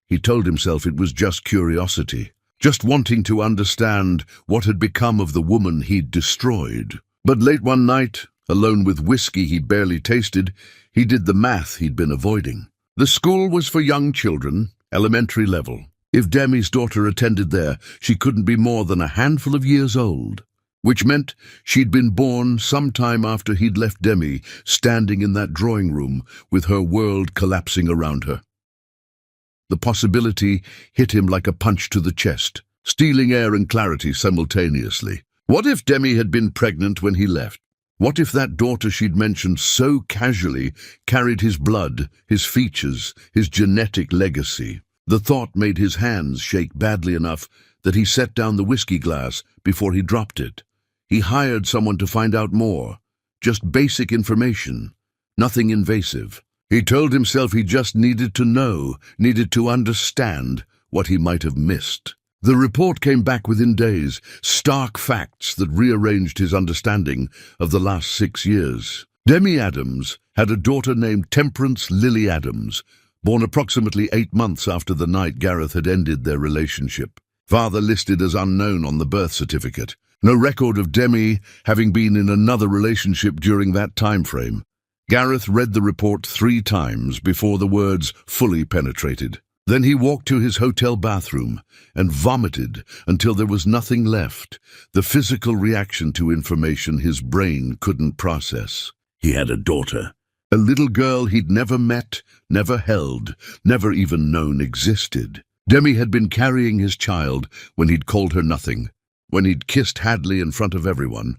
He told himself it was just curiosity, just wanting to understand what had become of the woman he'd destroyed. But late one night, alone with whiskey he barely tasted, he did the math he'd been avoiding. The school was for young children, elementary level. If Demi's daughter attended there, she couldn't be more than a handful of years old, which meant she'd been born sometime after he'd left Demi standing in that drawing room with her world collapsing around her. The possibility hit him like a punch to the chest, stealing air and clarity simultaneously. What if Demi had been pregnant when he left? What if that daughter she'd mentioned so casually carried his blood, his features, his genetic legacy? The thought made his hands shake badly enough that he set down the whiskey glass before he dropped it. He hired someone to find out more, just basic information, nothing invasive. He told himself he just needed to know, needed to understand what he might have missed. The report came back within days, stark facts that rearranged his understanding of the last 6 years. Demi Adams had a daughter named Temperance Lily Adams, born approximately 8 months after the night Gareth had ended their relationship. Father listed as unknown on the birth certificate. No record of Demi having been in another relationship during that time frame. Gareth read the report 3 times before the words fully penetrated. Then he walked to his hotel bathroom and vomited until there was nothing left, the physical reaction to information his brain couldn't process. He had a daughter. A little girl he'd never met, never held, never even known existed. Demi had been carrying his child when he'd called her nothing, when he'd kissed Hadley in front of everyone,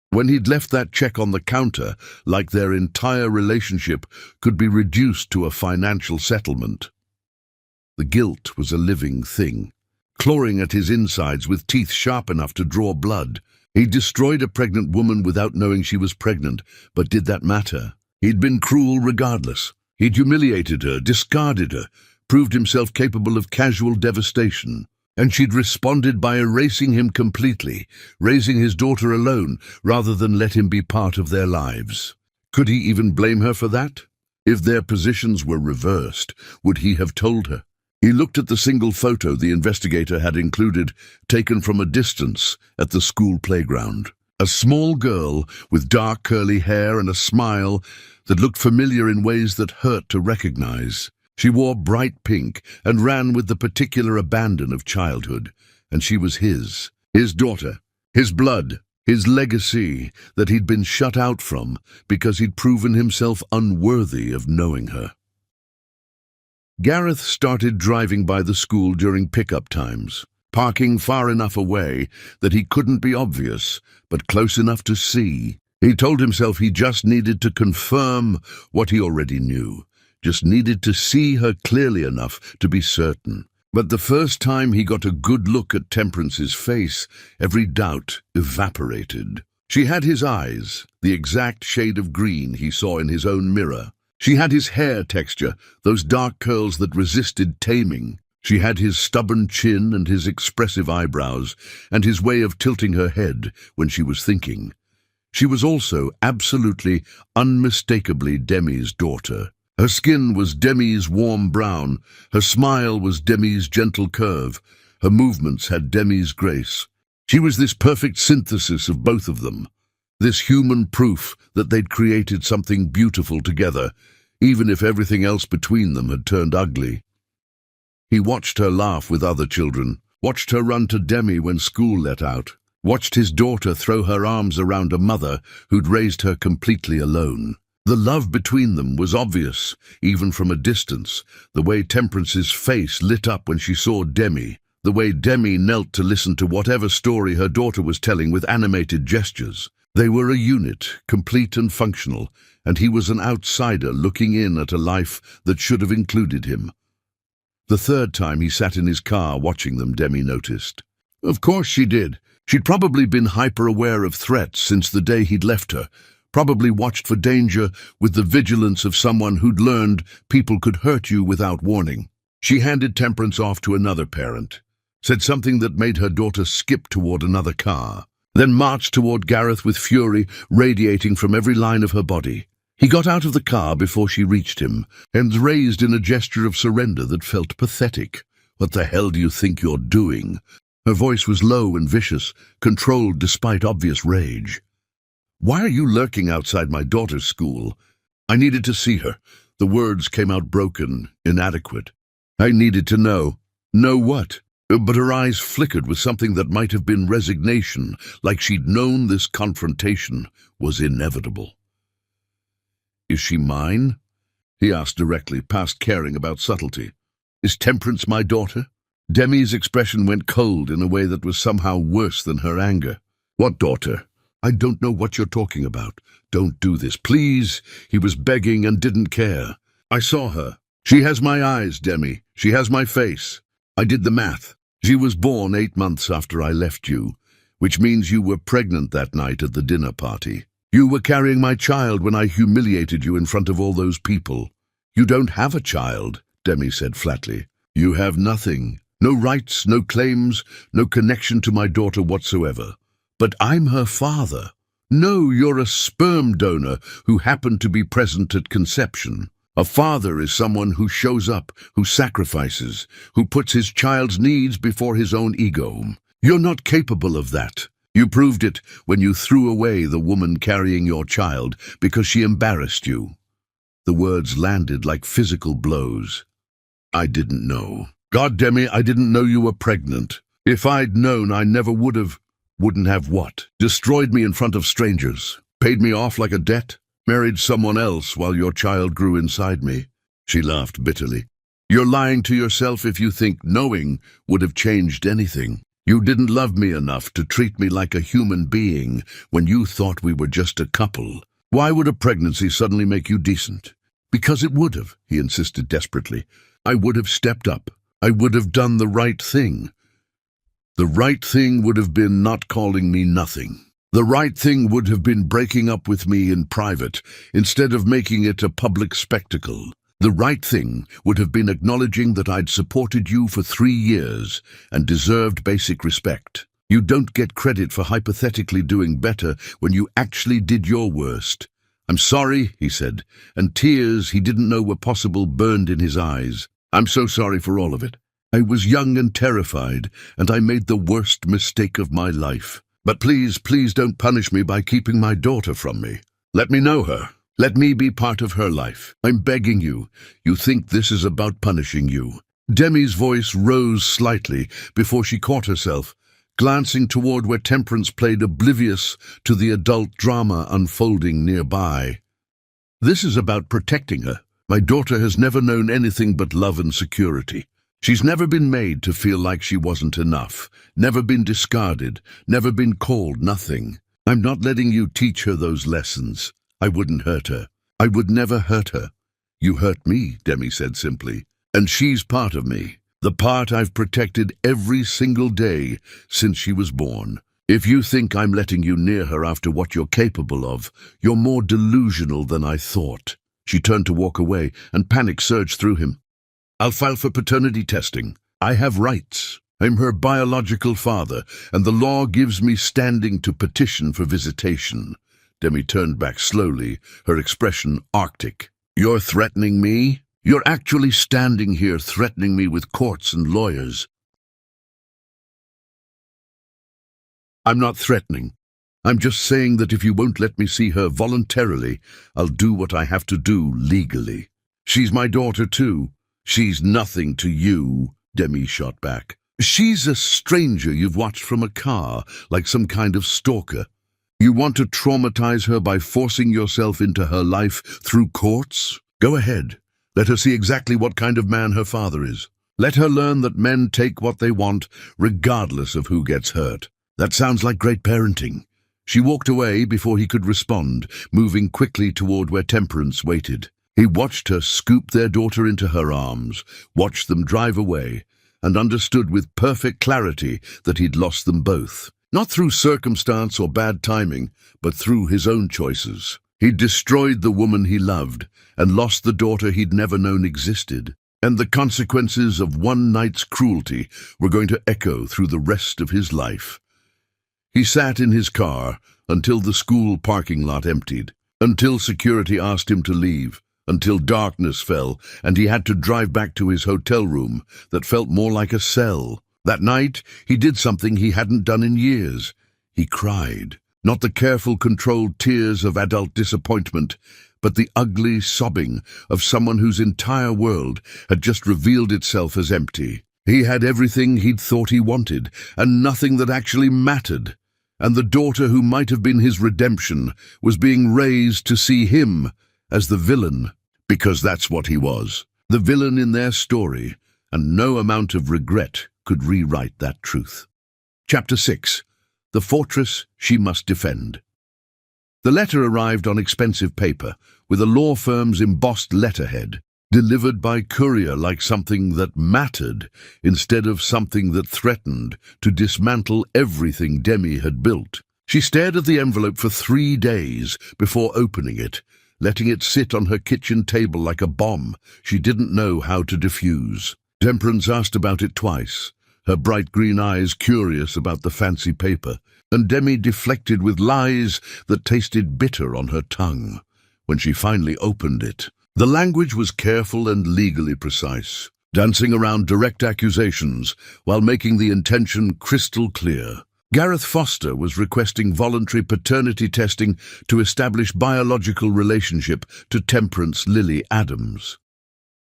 when he'd left that check on the counter like their entire relationship could be reduced to a financial settlement. The guilt was a living thing, clawing at his insides with teeth sharp enough to draw blood. He destroyed a pregnant woman without knowing she was pregnant, but did that matter? He'd been cruel regardless. He'd humiliated her, discarded her, proved himself capable of casual devastation. And she'd responded by erasing him completely, raising his daughter alone, rather than let him be part of their lives. Could he even blame her for that? If their positions were reversed, would he have told her? He looked at the single photo the investigator had included, taken from a distance at the school playground. A small girl with dark curly hair and a smile that looked familiar in ways that hurt to recognize. She wore bright pink and ran with the particular abandon of childhood, and she was his daughter, his blood, his legacy that he'd been shut out from because he'd proven himself unworthy of knowing her. Gareth started driving by the school during pickup times, parking far enough away that he couldn't be obvious, but close enough to see. He told himself he just needed to confirm what he already knew, just needed to see her clearly enough to be certain. But the first time he got a good look at Temperance's face, every doubt evaporated. She had his eyes, the exact shade of green he saw in his own mirror. She had his hair texture, those dark curls that resisted taming. She had his stubborn chin and his expressive eyebrows, and his way of tilting her head when she was thinking. She was also absolutely, unmistakably Demi's daughter. Her skin was Demi's warm brown, her smile was Demi's gentle curve, her movements had Demi's grace. She was this perfect synthesis of both of them, this human proof that they'd created something beautiful together, even if everything else between them had turned ugly. He watched her laugh with other children, watched her run to Demi when school let out, watched his daughter throw her arms around a mother who'd raised her completely alone. The love between them was obvious, even from a distance, the way Temperance's face lit up when she saw Demi, the way Demi knelt to listen to whatever story her daughter was telling with animated gestures. They were a unit, complete and functional, and he was an outsider looking in at a life that should have included him. The third time he sat in his car watching them, Demi noticed. Of course she did. She'd probably been hyper-aware of threats since the day he'd left her, probably watched for danger with the vigilance of someone who'd learned people could hurt you without warning. She handed Temperance off to another parent, said something that made her daughter skip toward another car, then marched toward Gareth with fury radiating from every line of her body. He got out of the car before she reached him, and raised in a gesture of surrender that felt pathetic. "What the hell do you think you're doing?" Her voice was low and vicious, controlled despite obvious rage. "Why are you lurking outside my daughter's school?" I needed to see her. The words came out broken, inadequate. I needed to know. Know what? But her eyes flickered with something that might have been resignation, like she'd known this confrontation was inevitable. "Is she mine?" he asked directly, past caring about subtlety. "Is Temperance my daughter?" Demi's expression went cold in a way that was somehow worse than her anger. "What daughter? I don't know what you're talking about. Don't do this, please." He was begging and didn't care. "I saw her. She has my eyes, Demi. She has my face. I did the math. She was born 8 months after I left you, which means you were pregnant that night at the dinner party. You were carrying my child when I humiliated you in front of all those people." "You don't have a child," Demi said flatly. "You have nothing. No rights, no claims, no connection to my daughter whatsoever. But I'm her father. No, you're a sperm donor who happened to be present at conception. A father is someone who shows up, who sacrifices, who puts his child's needs before his own ego. You're not capable of that. You proved it when you threw away the woman carrying your child because she embarrassed you." The words landed like physical blows. "I didn't know. God, Demi, I didn't know you were pregnant. If I'd known, I never would have." "Wouldn't have what?" "Destroyed me in front of strangers. Paid me off like a debt. Married someone else while your child grew inside me." She laughed bitterly. "You're lying to yourself if you think knowing would have changed anything. You didn't love me enough to treat me like a human being when you thought we were just a couple. Why would a pregnancy suddenly make you decent?" "Because it would have," he insisted desperately. "I would have stepped up. I would have done the right thing." The right thing would have been not calling me nothing. The right thing would have been breaking up with me in private, instead of making it a public spectacle. The right thing would have been acknowledging that I'd supported you for 3 years and deserved basic respect. You don't get credit for hypothetically doing better when you actually did your worst. I'm sorry, he said, and tears he didn't know were possible burned in his eyes. I'm so sorry for all of it. I was young and terrified, and I made the worst mistake of my life. But please, please don't punish me by keeping my daughter from me. Let me know her. Let me be part of her life. I'm begging you. You think this is about punishing you. Demi's voice rose slightly before she caught herself, glancing toward where Temperance played oblivious to the adult drama unfolding nearby. This is about protecting her. My daughter has never known anything but love and security. She's never been made to feel like she wasn't enough, never been discarded, never been called nothing. I'm not letting you teach her those lessons. I wouldn't hurt her. I would never hurt her. You hurt me, Demi said simply, and she's part of me, the part I've protected every single day since she was born. If you think I'm letting you near her after what you're capable of, you're more delusional than I thought. She turned to walk away, and panic surged through him. I'll file for paternity testing. I have rights. I'm her biological father, and the law gives me standing to petition for visitation. Demi turned back slowly, her expression arctic. You're threatening me? You're actually standing here threatening me with courts and lawyers. I'm not threatening. I'm just saying that if you won't let me see her voluntarily, I'll do what I have to do legally. She's my daughter too. She's nothing to you, Demi shot back. She's a stranger you've watched from a car, like some kind of stalker. You want to traumatize her by forcing yourself into her life through courts? Go ahead. Let her see exactly what kind of man her father is. Let her learn that men take what they want, regardless of who gets hurt. That sounds like great parenting. She walked away before he could respond, moving quickly toward where Temperance waited. He watched her scoop their daughter into her arms, watched them drive away, and understood with perfect clarity that he'd lost them both. Not through circumstance or bad timing, but through his own choices. He'd destroyed the woman he loved and lost the daughter he'd never known existed. And the consequences of one night's cruelty were going to echo through the rest of his life. He sat in his car until the school parking lot emptied, until security asked him to leave, until darkness fell and he had to drive back to his hotel room that felt more like a cell. That night, he did something he hadn't done in years. He cried. Not the careful, controlled tears of adult disappointment, but the ugly sobbing of someone whose entire world had just revealed itself as empty. He had everything he'd thought he wanted, and nothing that actually mattered. And the daughter who might have been his redemption was being raised to see him as the villain, because that's what he was, the villain in their story, and no amount of regret could rewrite that truth. Chapter 6. The Fortress She Must Defend. The letter arrived on expensive paper, with a law firm's embossed letterhead, delivered by courier like something that mattered instead of something that threatened to dismantle everything Demi had built. She stared at the envelope for 3 days before opening it, letting it sit on her kitchen table like a bomb she didn't know how to defuse. Temperance asked about it twice, her bright green eyes curious about the fancy paper, and Demi deflected with lies that tasted bitter on her tongue. When she finally opened it, the language was careful and legally precise, dancing around direct accusations while making the intention crystal clear. Gareth Foster was requesting voluntary paternity testing to establish biological relationship to Temperance Lily Adams.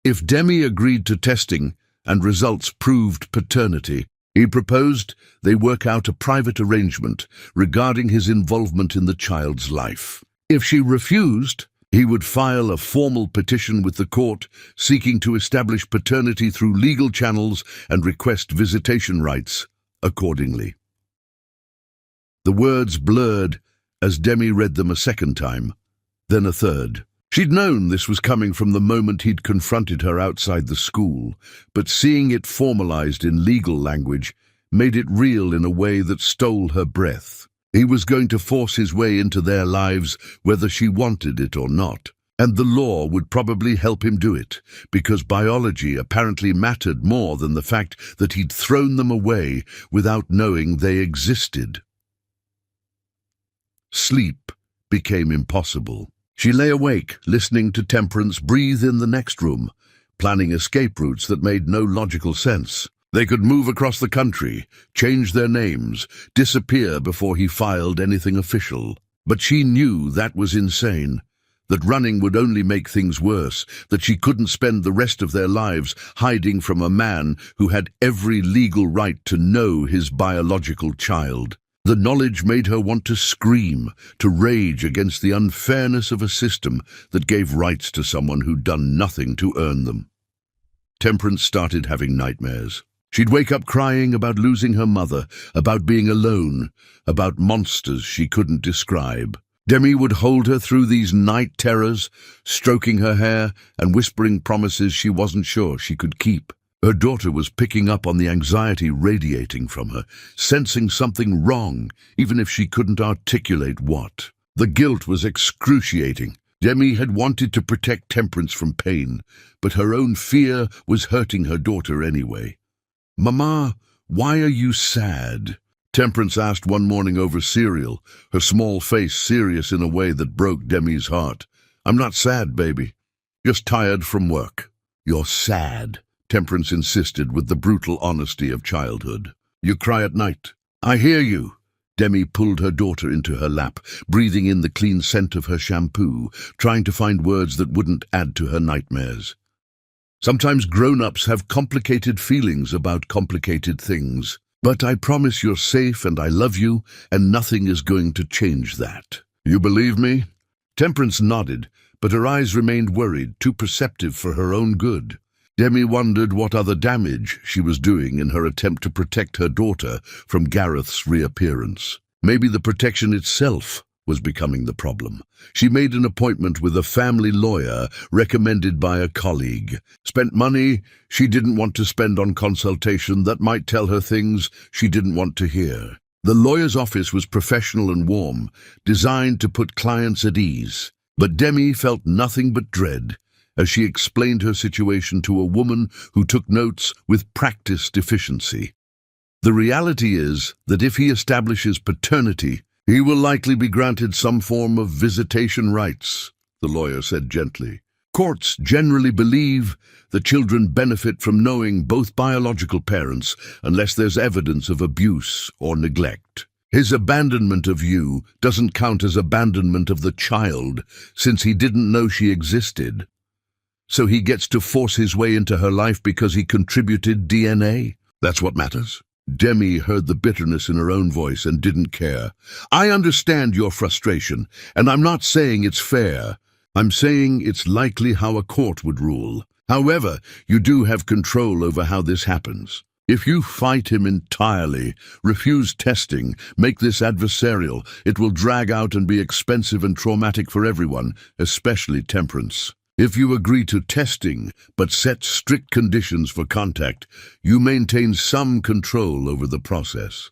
If Demi agreed to testing and results proved paternity, he proposed they work out a private arrangement regarding his involvement in the child's life. If she refused, he would file a formal petition with the court seeking to establish paternity through legal channels and request visitation rights accordingly. The words blurred as Demi read them a second time, then a third. She'd known this was coming from the moment he'd confronted her outside the school, but seeing it formalized in legal language made it real in a way that stole her breath. He was going to force his way into their lives whether she wanted it or not. And the law would probably help him do it, because biology apparently mattered more than the fact that he'd thrown them away without knowing they existed. Sleep became impossible. She lay awake, listening to Temperance breathe in the next room, planning escape routes that made no logical sense. They could move across the country, change their names, disappear before he filed anything official. But she knew that was insane, that running would only make things worse, that she couldn't spend the rest of their lives hiding from a man who had every legal right to know his biological child. The knowledge made her want to scream, to rage against the unfairness of a system that gave rights to someone who'd done nothing to earn them. Temperance started having nightmares. She'd wake up crying about losing her mother, about being alone, about monsters she couldn't describe. Demi would hold her through these night terrors, stroking her hair and whispering promises she wasn't sure she could keep. Her daughter was picking up on the anxiety radiating from her, sensing something wrong, even if she couldn't articulate what. The guilt was excruciating. Demi had wanted to protect Temperance from pain, but her own fear was hurting her daughter anyway. "Mama, why are you sad?" Temperance asked one morning over cereal, her small face serious in a way that broke Demi's heart. "I'm not sad, baby. Just tired from work." "You're sad," Temperance insisted with the brutal honesty of childhood. "You cry at night." "I hear you." Demi pulled her daughter into her lap, breathing in the clean scent of her shampoo, trying to find words that wouldn't add to her nightmares. "Sometimes grown-ups have complicated feelings about complicated things. But I promise you're safe and I love you, and nothing is going to change that. You believe me?" Temperance nodded, but her eyes remained worried, too perceptive for her own good. Demi wondered what other damage she was doing in her attempt to protect her daughter from Gareth's reappearance. Maybe the protection itself was becoming the problem. She made an appointment with a family lawyer recommended by a colleague. Spent money she didn't want to spend on consultation that might tell her things she didn't want to hear. The lawyer's office was professional and warm, designed to put clients at ease. But Demi felt nothing but dread as she explained her situation to a woman who took notes with practiced efficiency. "The reality is that if he establishes paternity, he will likely be granted some form of visitation rights," the lawyer said gently. "Courts generally believe that children benefit from knowing both biological parents unless there's evidence of abuse or neglect. His abandonment of you doesn't count as abandonment of the child, since he didn't know she existed. So he gets to force his way into her life because he contributed DNA? That's what matters?" Demi heard the bitterness in her own voice and didn't care. "I understand your frustration, and I'm not saying it's fair. I'm saying it's likely how a court would rule. However, you do have control over how this happens. If you fight him entirely, refuse testing, make this adversarial, it will drag out and be expensive and traumatic for everyone, especially Temperance. If you agree to testing, but set strict conditions for contact, you maintain some control over the process."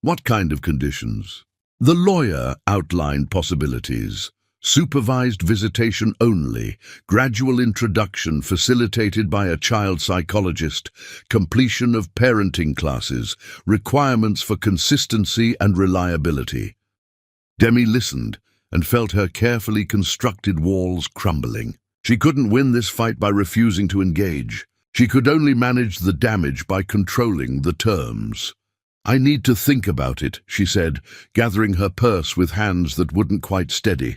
"What kind of conditions?" The lawyer outlined possibilities. Supervised visitation only, gradual introduction facilitated by a child psychologist, completion of parenting classes, requirements for consistency and reliability. Demi listened and felt her carefully constructed walls crumbling. She couldn't win this fight by refusing to engage. She could only manage the damage by controlling the terms. "I need to think about it," she said, gathering her purse with hands that wouldn't quite steady.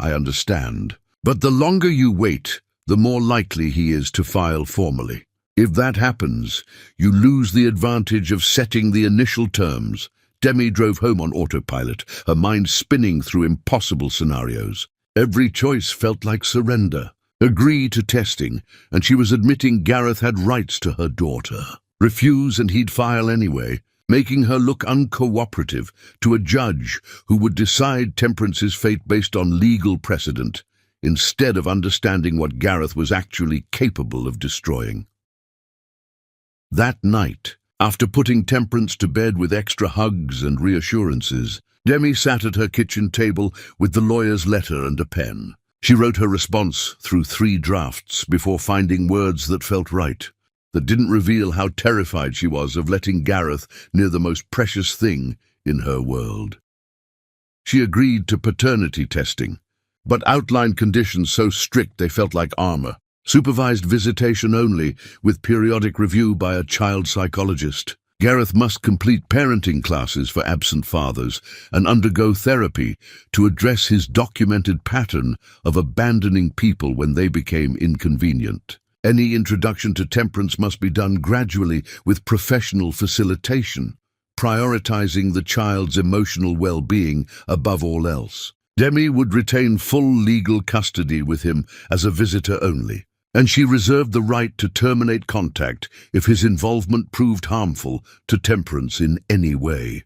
"I understand. But the longer you wait, the more likely he is to file formally. If that happens, you lose the advantage of setting the initial terms." Demi drove home on autopilot, her mind spinning through impossible scenarios. Every choice felt like surrender. Agree to testing, and she was admitting Gareth had rights to her daughter. Refuse and he'd file anyway, making her look uncooperative to a judge who would decide Temperance's fate based on legal precedent, instead of understanding what Gareth was actually capable of destroying. That night, After putting Temperance to bed with extra hugs and reassurances, Demi sat at her kitchen table with the lawyer's letter and a pen. She wrote her response through 3 drafts before finding words that felt right, that didn't reveal how terrified she was of letting Gareth near the most precious thing in her world. She agreed to paternity testing, but outlined conditions so strict they felt like armor. Supervised visitation only, with periodic review by a child psychologist. Gareth must complete parenting classes for absent fathers and undergo therapy to address his documented pattern of abandoning people when they became inconvenient. Any introduction to Temperance must be done gradually with professional facilitation, prioritizing the child's emotional well-being above all else. Demi would retain full legal custody with him as a visitor only, and she reserved the right to terminate contact if his involvement proved harmful to Temperance in any way.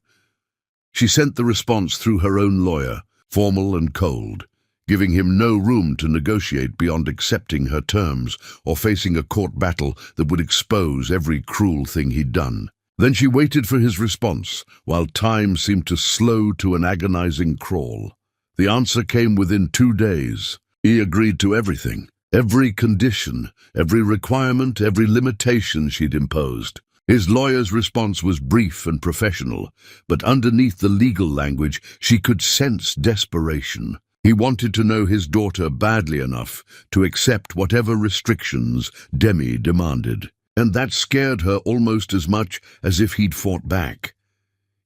She sent the response through her own lawyer, formal and cold, giving him no room to negotiate beyond accepting her terms or facing a court battle that would expose every cruel thing he'd done. Then she waited for his response, while time seemed to slow to an agonizing crawl. The answer came within 2 days. He agreed to everything. Every condition, every requirement, every limitation she'd imposed. His lawyer's response was brief and professional, but underneath the legal language she could sense desperation. He wanted to know his daughter badly enough to accept whatever restrictions Demi demanded, and that scared her almost as much as if he'd fought back.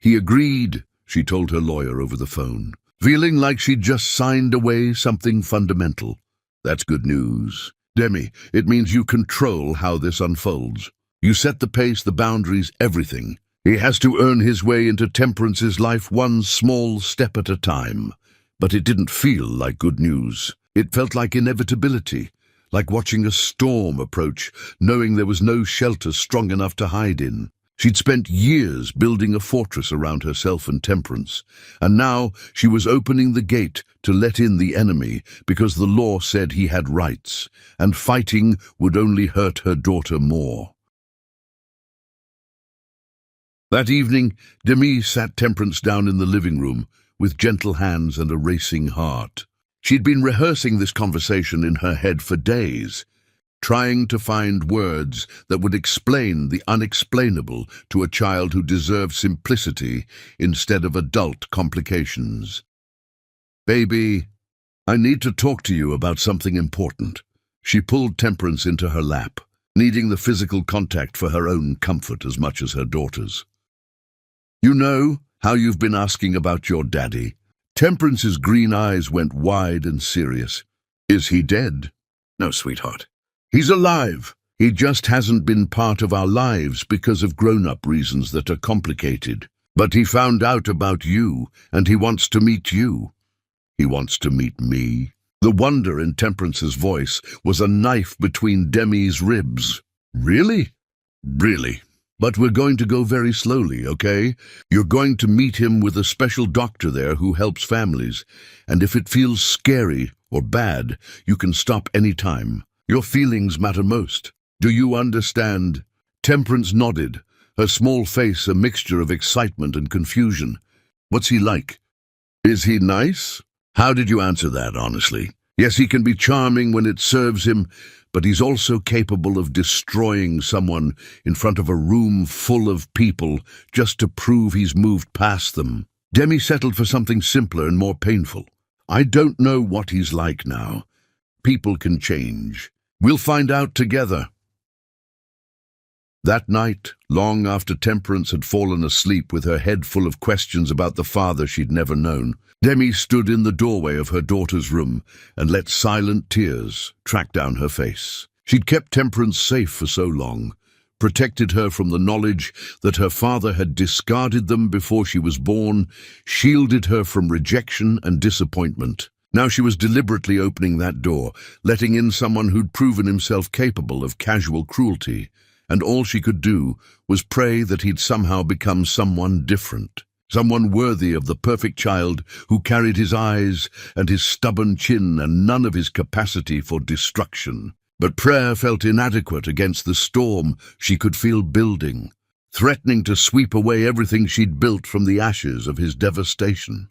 He agreed, she told her lawyer over the phone, feeling like she'd just signed away something fundamental. That's good news. Demi, it means you control how this unfolds. You set the pace, the boundaries, everything. He has to earn his way into Temperance's life one small step at a time. But it didn't feel like good news. It felt like inevitability, like watching a storm approach, knowing there was no shelter strong enough to hide in. She'd spent years building a fortress around herself and Temperance, and now she was opening the gate to let in the enemy because the law said he had rights, and fighting would only hurt her daughter more. That evening, Demi sat Temperance down in the living room with gentle hands and a racing heart. She'd been rehearsing this conversation in her head for days, trying to find words that would explain the unexplainable to a child who deserved simplicity instead of adult complications. "Baby, I need to talk to you about something important." She pulled Temperance into her lap, needing the physical contact for her own comfort as much as her daughter's. "You know how you've been asking about your daddy?" Temperance's green eyes went wide and serious. "Is he dead?" "No, sweetheart. He's alive. He just hasn't been part of our lives because of grown-up reasons that are complicated. But he found out about you, and he wants to meet you. He wants to meet me." The wonder in Temperance's voice was a knife between Demi's ribs. "Really?" "Really. But we're going to go very slowly, okay? You're going to meet him with a special doctor there who helps families, and if it feels scary or bad, you can stop any time. Your feelings matter most. Do you understand?" Temperance nodded, her small face a mixture of excitement and confusion. "What's he like? Is he nice?" "How did you answer that, honestly?" "Yes, he can be charming when it serves him, but he's also capable of destroying someone in front of a room full of people just to prove he's moved past them." Demi settled for something simpler and more painful. "I don't know what he's like now. People can change. We'll find out together." That night, long after Temperance had fallen asleep with her head full of questions about the father she'd never known, Demi stood in the doorway of her daughter's room and let silent tears track down her face. She'd kept Temperance safe for so long, protected her from the knowledge that her father had discarded them before she was born, shielded her from rejection and disappointment. Now she was deliberately opening that door, letting in someone who'd proven himself capable of casual cruelty, and all she could do was pray that he'd somehow become someone different, someone worthy of the perfect child who carried his eyes and his stubborn chin and none of his capacity for destruction. But prayer felt inadequate against the storm she could feel building. threatening to sweep away everything she'd built from the ashes of his devastation.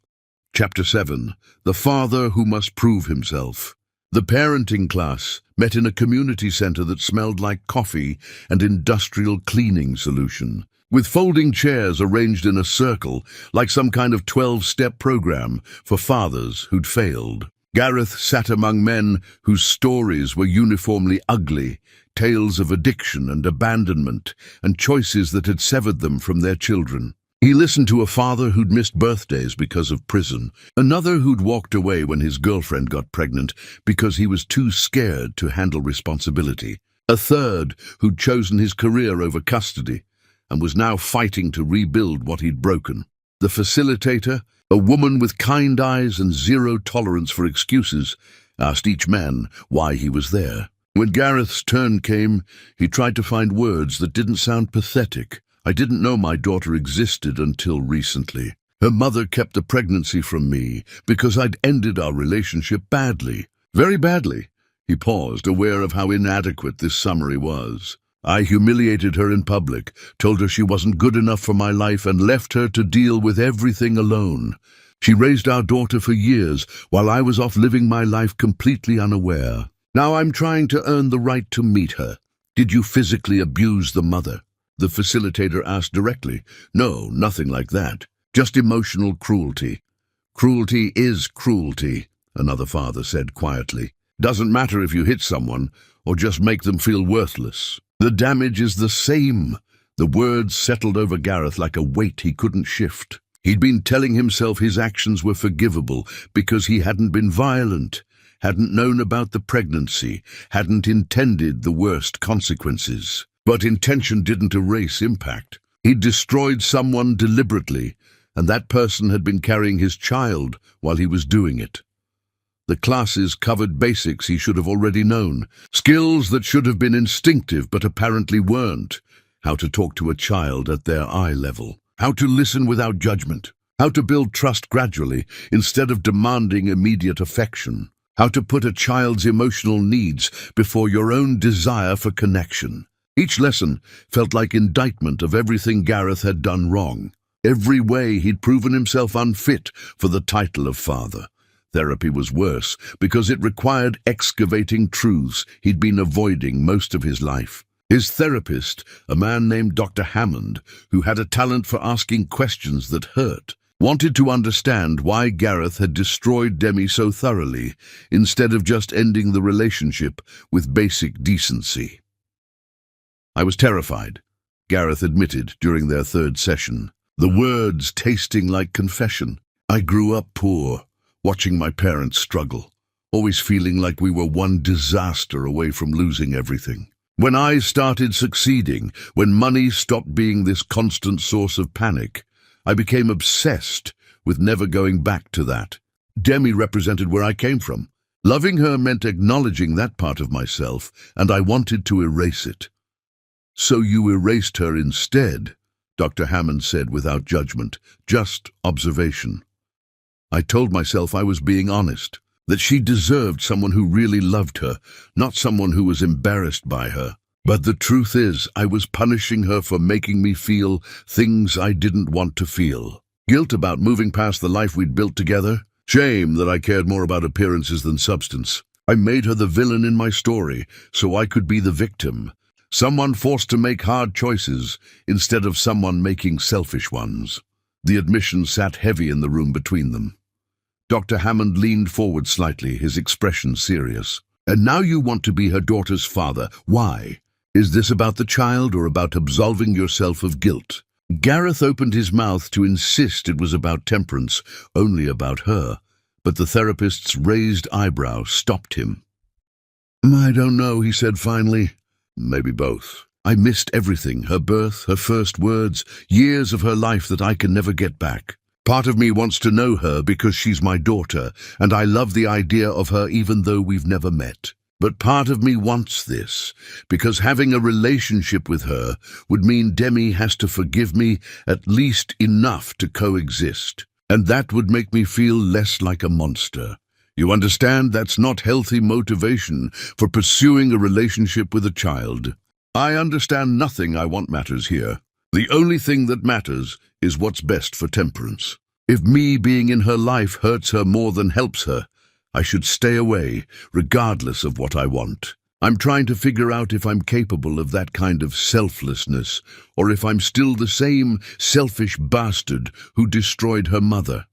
Chapter 7. The Father Who Must Prove Himself. The parenting class met in a community center that smelled like coffee and industrial cleaning solution, with folding chairs arranged in a circle like some kind of 12-step program for fathers who'd failed. Gareth sat among men whose stories were uniformly ugly, tales of addiction and abandonment, and choices that had severed them from their children. He listened to a father who'd missed birthdays because of prison, another who'd walked away when his girlfriend got pregnant because he was too scared to handle responsibility, a third who'd chosen his career over custody and was now fighting to rebuild what he'd broken. The facilitator, a woman with kind eyes and zero tolerance for excuses, asked each man why he was there. When Gareth's turn came, he tried to find words that didn't sound pathetic. I didn't know my daughter existed until recently. Her mother kept the pregnancy from me because I'd ended our relationship badly. Very badly. He paused, aware of how inadequate this summary was. I humiliated her in public, told her she wasn't good enough for my life, and left her to deal with everything alone. She raised our daughter for years while I was off living my life completely unaware. Now I'm trying to earn the right to meet her. Did you physically abuse the mother? The facilitator asked directly. No, nothing like that. Just emotional cruelty. Cruelty is cruelty, another father said quietly. Doesn't matter if you hit someone or just make them feel worthless. The damage is the same. The words settled over Gareth like a weight he couldn't shift. He'd been telling himself his actions were forgivable because he hadn't been violent, hadn't known about the pregnancy, hadn't intended the worst consequences. But intention didn't erase impact. He'd destroyed someone deliberately, and that person had been carrying his child while he was doing it. The classes covered basics he should have already known, skills that should have been instinctive but apparently weren't. How to talk to a child at their eye level, how to listen without judgment, how to build trust gradually instead of demanding immediate affection, how to put a child's emotional needs before your own desire for connection. Each lesson felt like indictment of everything Gareth had done wrong, every way he'd proven himself unfit for the title of father. Therapy was worse because it required excavating truths he'd been avoiding most of his life. His therapist, a man named Dr. Hammond, who had a talent for asking questions that hurt, wanted to understand why Gareth had destroyed Demi so thoroughly, instead of just ending the relationship with basic decency. I was terrified, Gareth admitted during their third session, the words tasting like confession. I grew up poor, watching my parents struggle, always feeling like we were one disaster away from losing everything. When I started succeeding, when money stopped being this constant source of panic, I became obsessed with never going back to that. Demi represented where I came from. Loving her meant acknowledging that part of myself, and I wanted to erase it. So you erased her instead, Dr. Hammond said without judgment, just observation. I told myself I was being honest, that she deserved someone who really loved her, not someone who was embarrassed by her. But the truth is, I was punishing her for making me feel things I didn't want to feel. Guilt about moving past the life we'd built together. Shame that I cared more about appearances than substance. I made her the villain in my story, so I could be the victim. Someone forced to make hard choices, instead of someone making selfish ones. The admission sat heavy in the room between them. Dr. Hammond leaned forward slightly, his expression serious. And now you want to be her daughter's father. Why? Is this about the child or about absolving yourself of guilt? Gareth opened his mouth to insist it was about temperance, only about her, but the therapist's raised eyebrow stopped him. I don't know, he said finally. Maybe both. I missed everything, her birth, her first words, years of her life that I can never get back. Part of me wants to know her because she's my daughter, and I love the idea of her even though we've never met. But part of me wants this, because having a relationship with her would mean Demi has to forgive me at least enough to coexist, and that would make me feel less like a monster. You understand, that's not healthy motivation for pursuing a relationship with a child. I understand nothing. I want matters here. The only thing that matters is what's best for Temperance. If me being in her life hurts her more than helps her, I should stay away, regardless of what I want. I'm trying to figure out if I'm capable of that kind of selflessness, or if I'm still the same selfish bastard who destroyed her mother."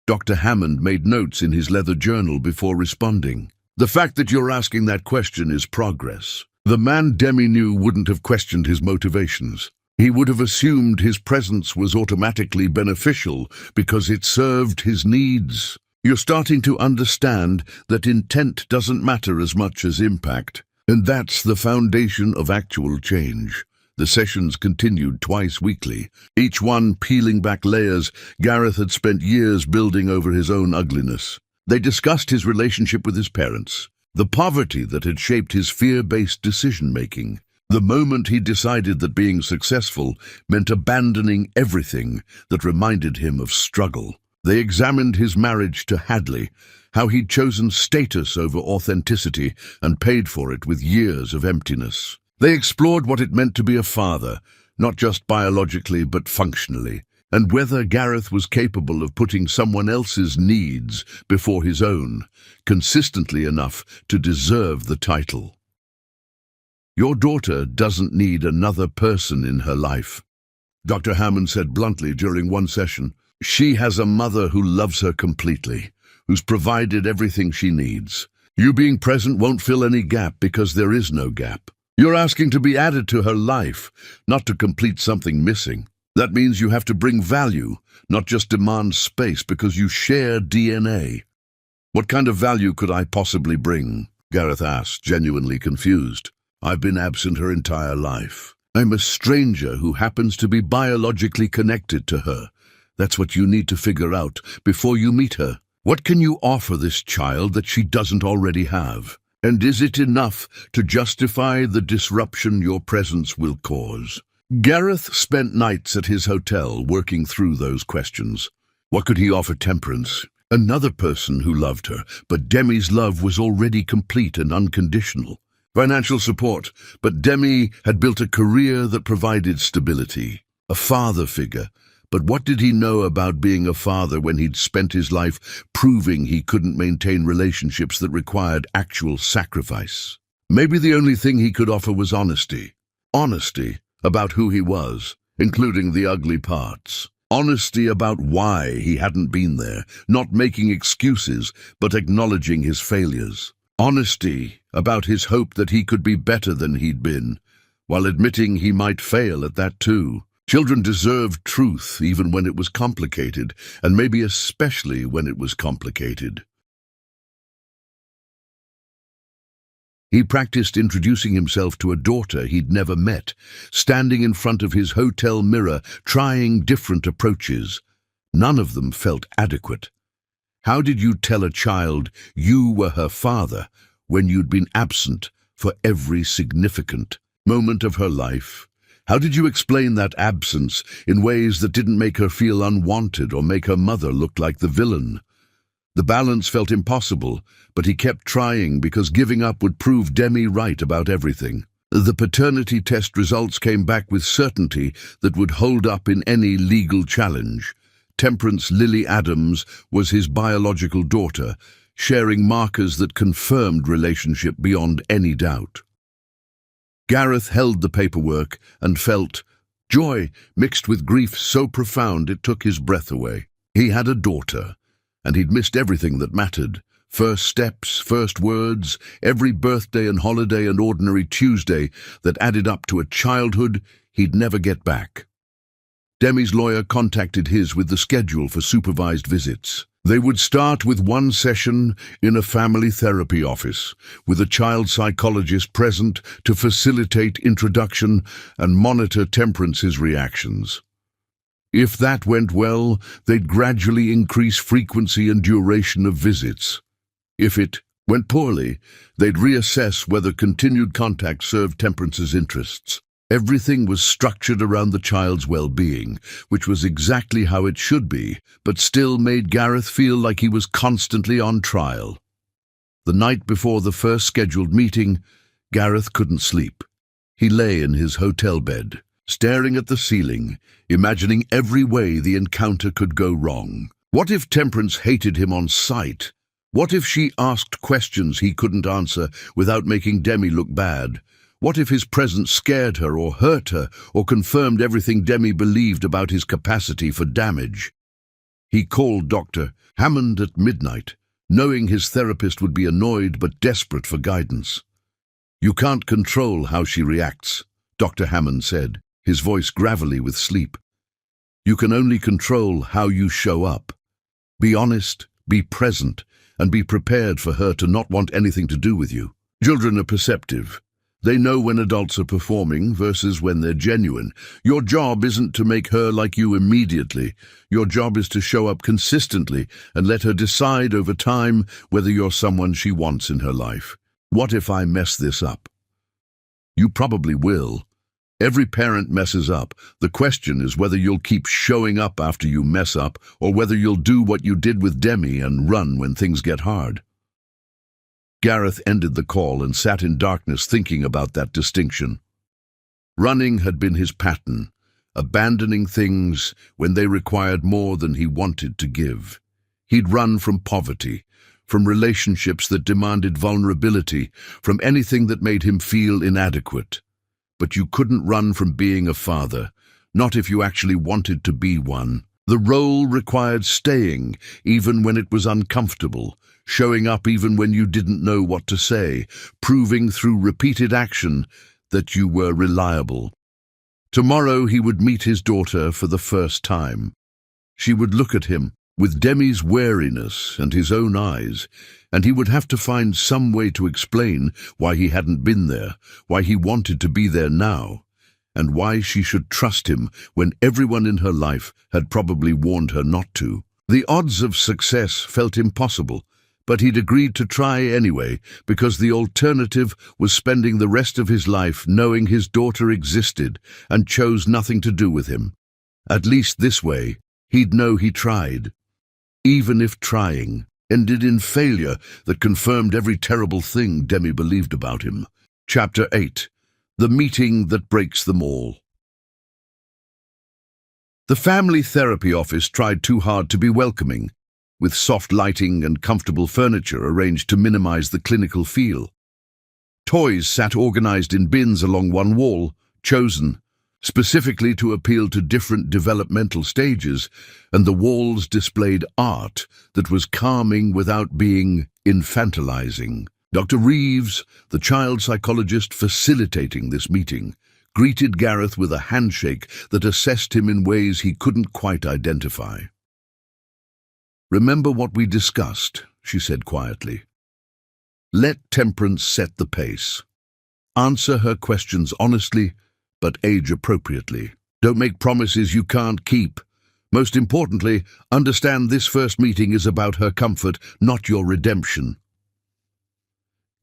Dr. Hammond made notes in his leather journal before responding. "The fact that you're asking that question is progress. The man Demi knew wouldn't have questioned his motivations. He would have assumed his presence was automatically beneficial because it served his needs. You're starting to understand that intent doesn't matter as much as impact, and that's the foundation of actual change." The sessions continued twice weekly, each one peeling back layers Gareth had spent years building over his own ugliness. They discussed his relationship with his parents, the poverty that had shaped his fear-based decision-making, the moment he decided that being successful meant abandoning everything that reminded him of struggle. They examined his marriage to Hadley, how he'd chosen status over authenticity and paid for it with years of emptiness. They explored what it meant to be a father, not just biologically but functionally, and whether Gareth was capable of putting someone else's needs before his own, consistently enough to deserve the title. "Your daughter doesn't need another person in her life," Dr. Hammond said bluntly during one session. "She has a mother who loves her completely, who's provided everything she needs. You being present won't fill any gap because there is no gap. You're asking to be added to her life, not to complete something missing. That means you have to bring value, not just demand space because you share DNA." "What kind of value could I possibly bring?" Gareth asked, genuinely confused. "I've been absent her entire life. I'm a stranger who happens to be biologically connected to her. That's what you need to figure out before you meet her. What can you offer this child that she doesn't already have? And is it enough to justify the disruption your presence will cause?" Gareth spent nights at his hotel working through those questions. What could he offer Temperance? Another person who loved her, but Demi's love was already complete and unconditional. Financial support, but Demi had built a career that provided stability. A father figure. But what did he know about being a father when he'd spent his life proving he couldn't maintain relationships that required actual sacrifice? Maybe the only thing he could offer was honesty. Honesty about who he was, including the ugly parts. Honesty about why he hadn't been there, not making excuses, but acknowledging his failures. Honesty about his hope that he could be better than he'd been, while admitting he might fail at that too. Children deserved truth even when it was complicated, and maybe especially when it was complicated. He practiced introducing himself to a daughter he'd never met, standing in front of his hotel mirror, trying different approaches. None of them felt adequate. How did you tell a child you were her father when you'd been absent for every significant moment of her life? How did you explain that absence in ways that didn't make her feel unwanted or make her mother look like the villain? The balance felt impossible, but he kept trying because giving up would prove Demi right about everything. The paternity test results came back with certainty that would hold up in any legal challenge. Temperance Lily Adams was his biological daughter, sharing markers that confirmed relationship beyond any doubt. Gareth held the paperwork and felt joy mixed with grief so profound it took his breath away. He had a daughter, and he'd missed everything that mattered. First steps, first words, every birthday and holiday and ordinary Tuesday that added up to a childhood he'd never get back. Demi's lawyer contacted his with the schedule for supervised visits. They would start with one session in a family therapy office, with a child psychologist present to facilitate introduction and monitor Temperance's reactions. If that went well, they'd gradually increase frequency and duration of visits. If it went poorly, they'd reassess whether continued contact served Temperance's interests. Everything was structured around the child's well-being, which was exactly how it should be, but still made Gareth feel like he was constantly on trial. The night before the first scheduled meeting, Gareth couldn't sleep. He lay in his hotel bed, staring at the ceiling, imagining every way the encounter could go wrong. What if Temperance hated him on sight? What if she asked questions he couldn't answer without making Demi look bad? What if his presence scared her or hurt her or confirmed everything Demi believed about his capacity for damage? He called Dr. Hammond at midnight, knowing his therapist would be annoyed but desperate for guidance. "You can't control how she reacts," Dr. Hammond said, his voice gravelly with sleep. "You can only control how you show up. Be honest, be present, and be prepared for her to not want anything to do with you." Children are perceptive. They know when adults are performing versus when they're genuine. Your job isn't to make her like you immediately. Your job is to show up consistently and let her decide over time whether you're someone she wants in her life. What if I mess this up? You probably will. Every parent messes up. The question is whether you'll keep showing up after you mess up or whether you'll do what you did with Demi and run when things get hard. Gareth ended the call and sat in darkness thinking about that distinction. Running had been his pattern, abandoning things when they required more than he wanted to give. He'd run from poverty, from relationships that demanded vulnerability, from anything that made him feel inadequate. But you couldn't run from being a father, not if you actually wanted to be one. The role required staying, even when it was uncomfortable, showing up even when you didn't know what to say, proving through repeated action that you were reliable. Tomorrow he would meet his daughter for the first time. She would look at him with Demi's wariness and his own eyes, and he would have to find some way to explain why he hadn't been there, why he wanted to be there now, and why she should trust him when everyone in her life had probably warned her not to. The odds of success felt impossible, but he'd agreed to try anyway because the alternative was spending the rest of his life knowing his daughter existed and chose nothing to do with him. At least this way, he'd know he tried, even if trying ended in failure that confirmed every terrible thing Demi believed about him. Chapter 8. The Meeting That Breaks Them All. The family therapy office tried too hard to be welcoming, with soft lighting and comfortable furniture arranged to minimize the clinical feel. Toys sat organized in bins along one wall, chosen specifically to appeal to different developmental stages, and the walls displayed art that was calming without being infantilizing. Dr. Reeves, the child psychologist facilitating this meeting, greeted Gareth with a handshake that assessed him in ways he couldn't quite identify. "Remember what we discussed," she said quietly. "Let Temperance set the pace. Answer her questions honestly, but age appropriately. Don't make promises you can't keep. Most importantly, understand this first meeting is about her comfort, not your redemption."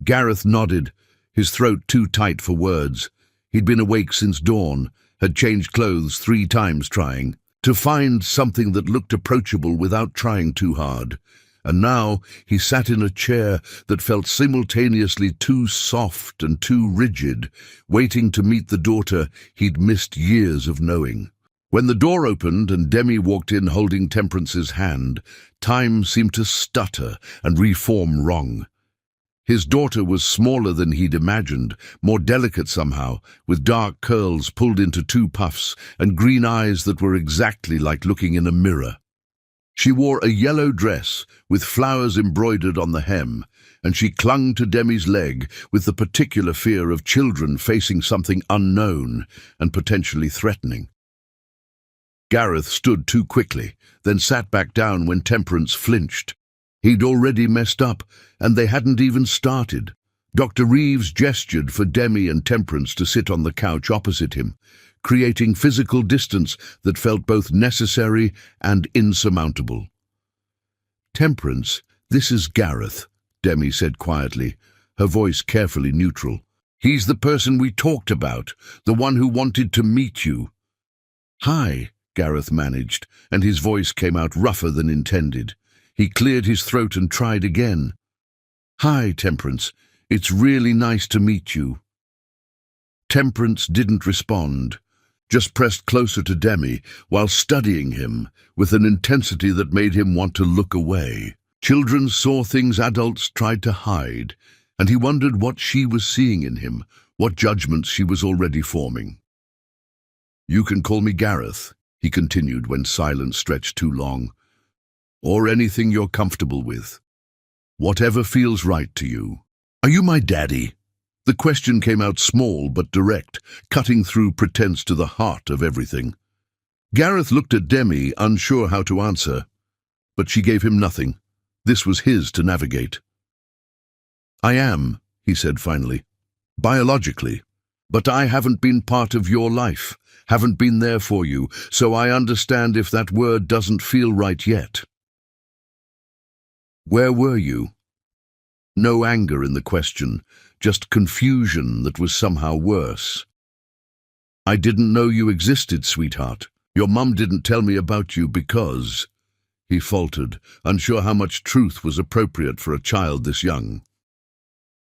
Gareth nodded, his throat too tight for words. He'd been awake since dawn, had changed clothes 3 times trying to find something that looked approachable without trying too hard. And now he sat in a chair that felt simultaneously too soft and too rigid, waiting to meet the daughter he'd missed years of knowing. When the door opened and Demi walked in holding Temperance's hand, time seemed to stutter and reform wrong. His daughter was smaller than he'd imagined, more delicate somehow, with dark curls pulled into 2 puffs and green eyes that were exactly like looking in a mirror. She wore a yellow dress with flowers embroidered on the hem, and she clung to Demi's leg with the particular fear of children facing something unknown and potentially threatening. Gareth stood too quickly, then sat back down when Temperance flinched. He'd already messed up, and they hadn't even started. Dr. Reeves gestured for Demi and Temperance to sit on the couch opposite him, creating physical distance that felt both necessary and insurmountable. "Temperance, this is Gareth," Demi said quietly, her voice carefully neutral. "He's the person we talked about, the one who wanted to meet you." "Hi," Gareth managed, and his voice came out rougher than intended. He cleared his throat and tried again. "Hi, Temperance. It's really nice to meet you." Temperance didn't respond, just pressed closer to Demi while studying him with an intensity that made him want to look away. Children saw things adults tried to hide, and he wondered what she was seeing in him, what judgments she was already forming. "You can call me Gareth," he continued when silence stretched too long, "or anything you're comfortable with. Whatever feels right to you. Are you my daddy?" The question came out small but direct, cutting through pretense to the heart of everything. Gareth looked at Demi, unsure how to answer, but she gave him nothing. This was his to navigate. "I am," he said finally, "biologically, but I haven't been part of your life, haven't been there for you, so I understand if that word doesn't feel right yet." "Where were you?" No anger in the question, just confusion that was somehow worse. "I didn't know you existed, sweetheart. Your mum didn't tell me about you because—" He faltered, unsure how much truth was appropriate for a child this young.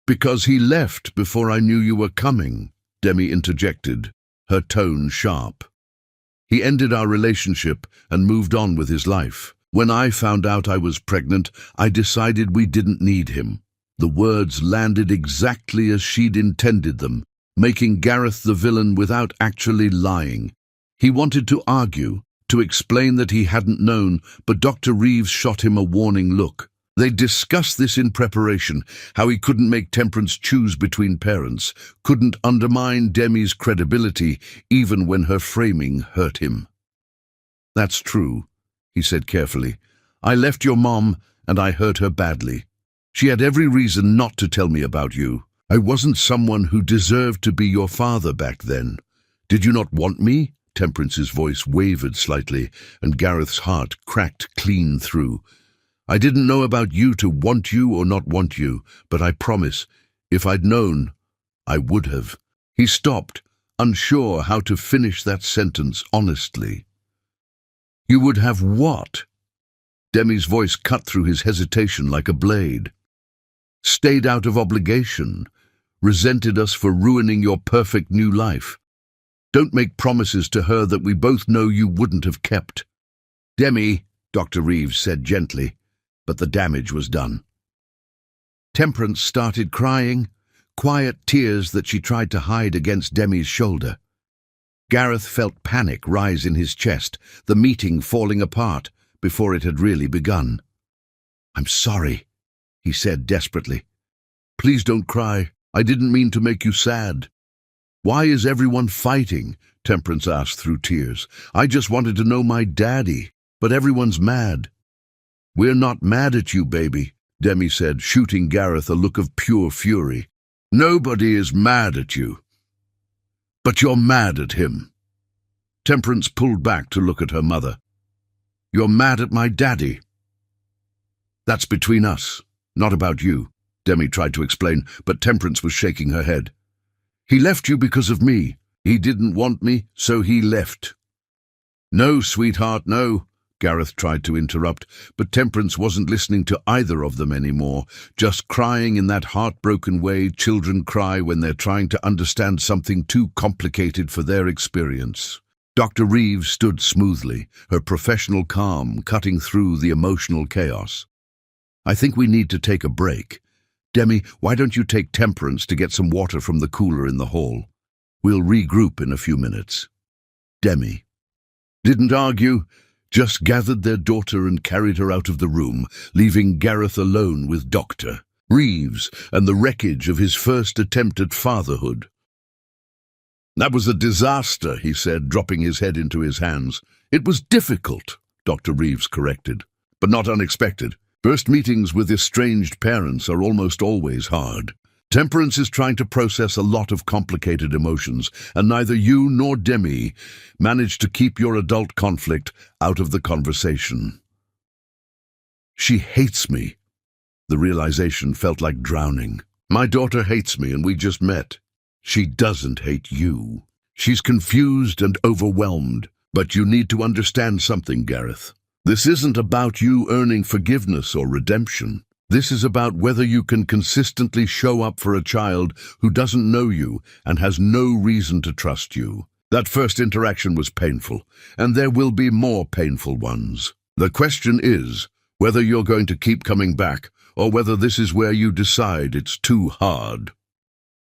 "Because he left before I knew you were coming," Demi interjected, her tone sharp. "He ended our relationship and moved on with his life. When I found out I was pregnant, I decided we didn't need him." The words landed exactly as she'd intended them, making Gareth the villain without actually lying. He wanted to argue, to explain that he hadn't known, but Dr. Reeves shot him a warning look. They discussed this in preparation, how he couldn't make Temperance choose between parents, couldn't undermine Demi's credibility, even when her framing hurt him. "That's true," he said carefully. "I left your mom, and I hurt her badly. She had every reason not to tell me about you. I wasn't someone who deserved to be your father back then. Did you not want me?" Temperance's voice wavered slightly, and Gareth's heart cracked clean through. "I didn't know about you to want you or not want you, but I promise, if I'd known, I would have." He stopped, unsure how to finish that sentence honestly. "You would have what?" Demi's voice cut through his hesitation like a blade. "Stayed out of obligation, resented us for ruining your perfect new life. Don't make promises to her that we both know you wouldn't have kept." "Demi," Dr. Reeves said gently, but the damage was done. Temperance started crying, quiet tears that she tried to hide against Demi's shoulder. Gareth felt panic rise in his chest, the meeting falling apart before it had really begun. "I'm sorry," he said desperately. "Please don't cry. I didn't mean to make you sad." "Why is everyone fighting?" Temperance asked through tears. "I just wanted to know my daddy, but everyone's mad." "We're not mad at you, baby," Demi said, shooting Gareth a look of pure fury. "Nobody is mad at you. But you're mad at him." Temperance pulled back to look at her mother. "You're mad at my daddy." "That's between us, not about you," Demi tried to explain, but Temperance was shaking her head. "He left you because of me. He didn't want me, so he left." "No, sweetheart, no," Gareth tried to interrupt, but Temperance wasn't listening to either of them anymore, just crying in that heartbroken way children cry when they're trying to understand something too complicated for their experience. Dr. Reeves stood smoothly, her professional calm cutting through the emotional chaos. "I think we need to take a break. Demi, why don't you take Temperance to get some water from the cooler in the hall? We'll regroup in a few minutes." Demi didn't argue, just gathered their daughter and carried her out of the room, leaving Gareth alone with Dr. Reeves and the wreckage of his first attempt at fatherhood. "That was a disaster," he said, dropping his head into his hands. "It was difficult," Dr. Reeves corrected, "but not unexpected. First meetings with estranged parents are almost always hard. Temperance is trying to process a lot of complicated emotions, and neither you nor Demi managed to keep your adult conflict out of the conversation." "She hates me." The realization felt like drowning. "My daughter hates me, and we just met." "She doesn't hate you. She's confused and overwhelmed. But you need to understand something, Gareth. This isn't about you earning forgiveness or redemption. This is about whether you can consistently show up for a child who doesn't know you and has no reason to trust you. That first interaction was painful, and there will be more painful ones. The question is whether you're going to keep coming back, or whether this is where you decide it's too hard.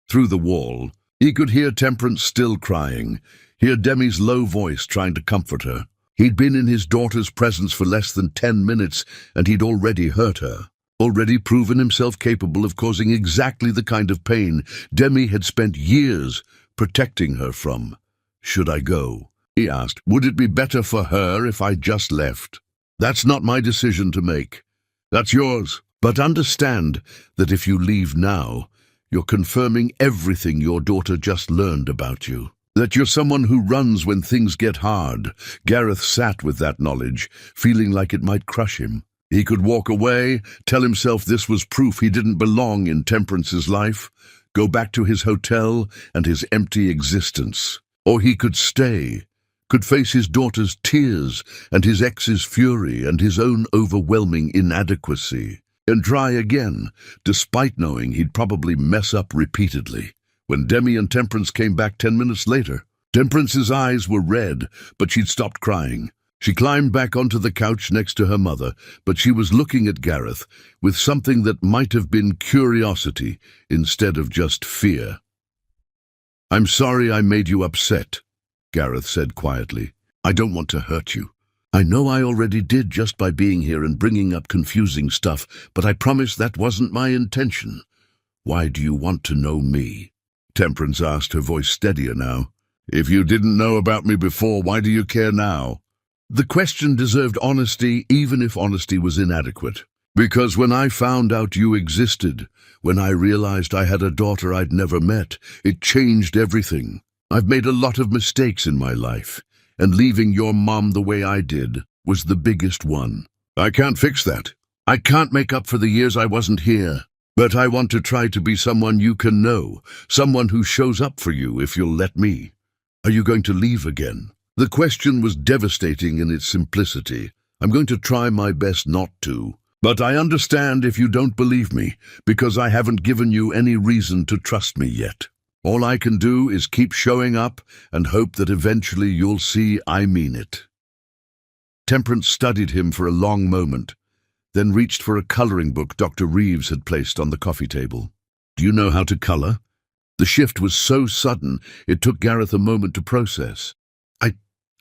Through the wall, he could hear Temperance still crying, hear Demi's low voice trying to comfort her. He'd been in his daughter's presence for less than 10 minutes, and he'd already hurt her, already proven himself capable of causing exactly the kind of pain Demi had spent years protecting her from. "Should I go?" he asked. "Would it be better for her if I just left?" "That's not my decision to make. That's yours. But understand that if you leave now, you're confirming everything your daughter just learned about you. That you're someone who runs when things get hard." Gareth sat with that knowledge, feeling like it might crush him. He could walk away, tell himself this was proof he didn't belong in Temperance's life, go back to his hotel and his empty existence. Or he could stay, could face his daughter's tears and his ex's fury and his own overwhelming inadequacy, and try again, despite knowing he'd probably mess up repeatedly. When Demi and Temperance came back 10 minutes later, Temperance's eyes were red, but she'd stopped crying. She climbed back onto the couch next to her mother, but she was looking at Gareth with something that might have been curiosity instead of just fear. "I'm sorry I made you upset," Gareth said quietly. "I don't want to hurt you. I know I already did just by being here and bringing up confusing stuff, but I promise that wasn't my intention. Why do you want to know me?" Temperance asked, her voice steadier now. "If you didn't know about me before, why do you care now?" The question deserved honesty, even if honesty was inadequate. "Because when I found out you existed, when I realized I had a daughter I'd never met, it changed everything. I've made a lot of mistakes in my life, and leaving your mom the way I did was the biggest one. I can't fix that. I can't make up for the years I wasn't here. But I want to try to be someone you can know, someone who shows up for you if you'll let me. Are you going to leave again?" The question was devastating in its simplicity. "I'm going to try my best not to. But I understand if you don't believe me, because I haven't given you any reason to trust me yet. All I can do is keep showing up and hope that eventually you'll see I mean it." Temperance studied him for a long moment, then reached for a coloring book Dr. Reeves had placed on the coffee table. "Do you know how to color?" The shift was so sudden, it took Gareth a moment to process.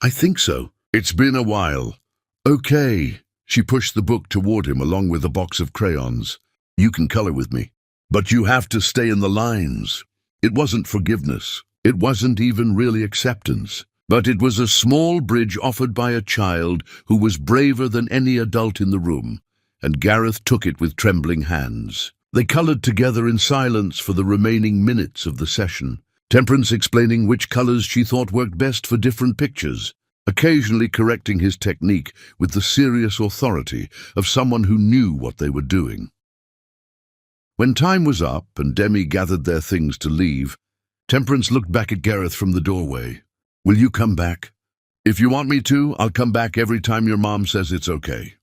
I think so. It's been a while." "Okay." She pushed the book toward him along with a box of crayons. "You can color with me. But you have to stay in the lines." It wasn't forgiveness. It wasn't even really acceptance. But it was a small bridge offered by a child who was braver than any adult in the room, and Gareth took it with trembling hands. They colored together in silence for the remaining minutes of the session, Temperance explaining which colors she thought worked best for different pictures, occasionally correcting his technique with the serious authority of someone who knew what they were doing. When time was up and Demi gathered their things to leave, Temperance looked back at Gareth from the doorway. "Will you come back?" "If you want me to, I'll come back every time your mom says it's okay."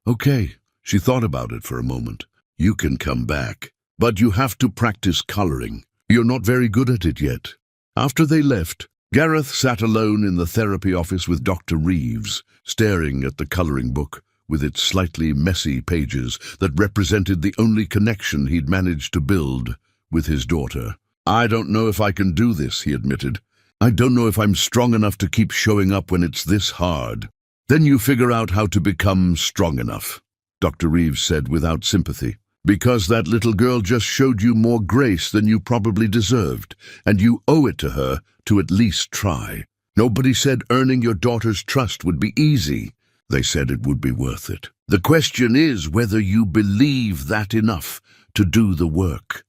"Okay." She thought about it for a moment. "You can come back, but you have to practice coloring. You're not very good at it yet." After they left, Gareth sat alone in the therapy office with Dr. Reeves, staring at the coloring book with its slightly messy pages that represented the only connection he'd managed to build with his daughter. "I don't know if I can do this," he admitted. "I don't know if I'm strong enough to keep showing up when it's this hard." "Then you figure out how to become strong enough," Dr. Reeves said without sympathy. "Because that little girl just showed you more grace than you probably deserved, and you owe it to her to at least try. Nobody said earning your daughter's trust would be easy. They said it would be worth it. The question is whether you believe that enough to do the work."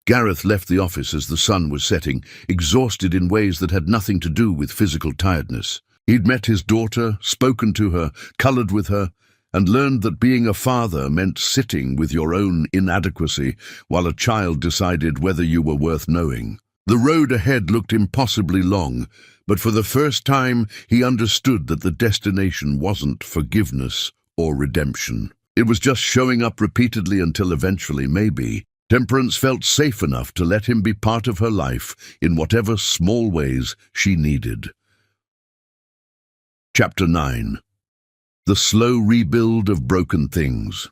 Gareth left the office as the sun was setting, exhausted in ways that had nothing to do with physical tiredness. He'd met his daughter, spoken to her, colored with her, and learned that being a father meant sitting with your own inadequacy while a child decided whether you were worth knowing. The road ahead looked impossibly long, but for the first time he understood that the destination wasn't forgiveness or redemption. It was just showing up repeatedly until eventually, maybe, Temperance felt safe enough to let him be part of her life in whatever small ways she needed. Chapter 9. The Slow Rebuild of Broken Things.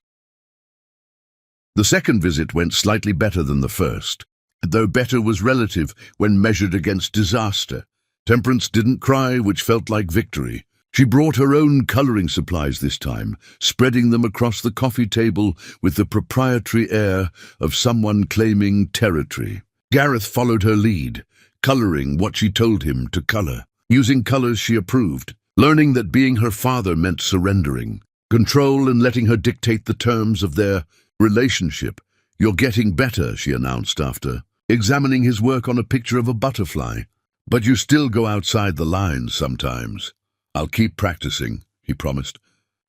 The second visit went slightly better than the first, though better was relative when measured against disaster. Temperance didn't cry, which felt like victory. She brought her own colouring supplies this time, spreading them across the coffee table with the proprietary air of someone claiming territory. Gareth followed her lead, colouring what she told him to colour, using colours she approved, learning that being her father meant surrendering, control, and letting her dictate the terms of their relationship. "You're getting better," she announced after examining his work on a picture of a butterfly. "But you still go outside the lines sometimes." "I'll keep practicing," he promised,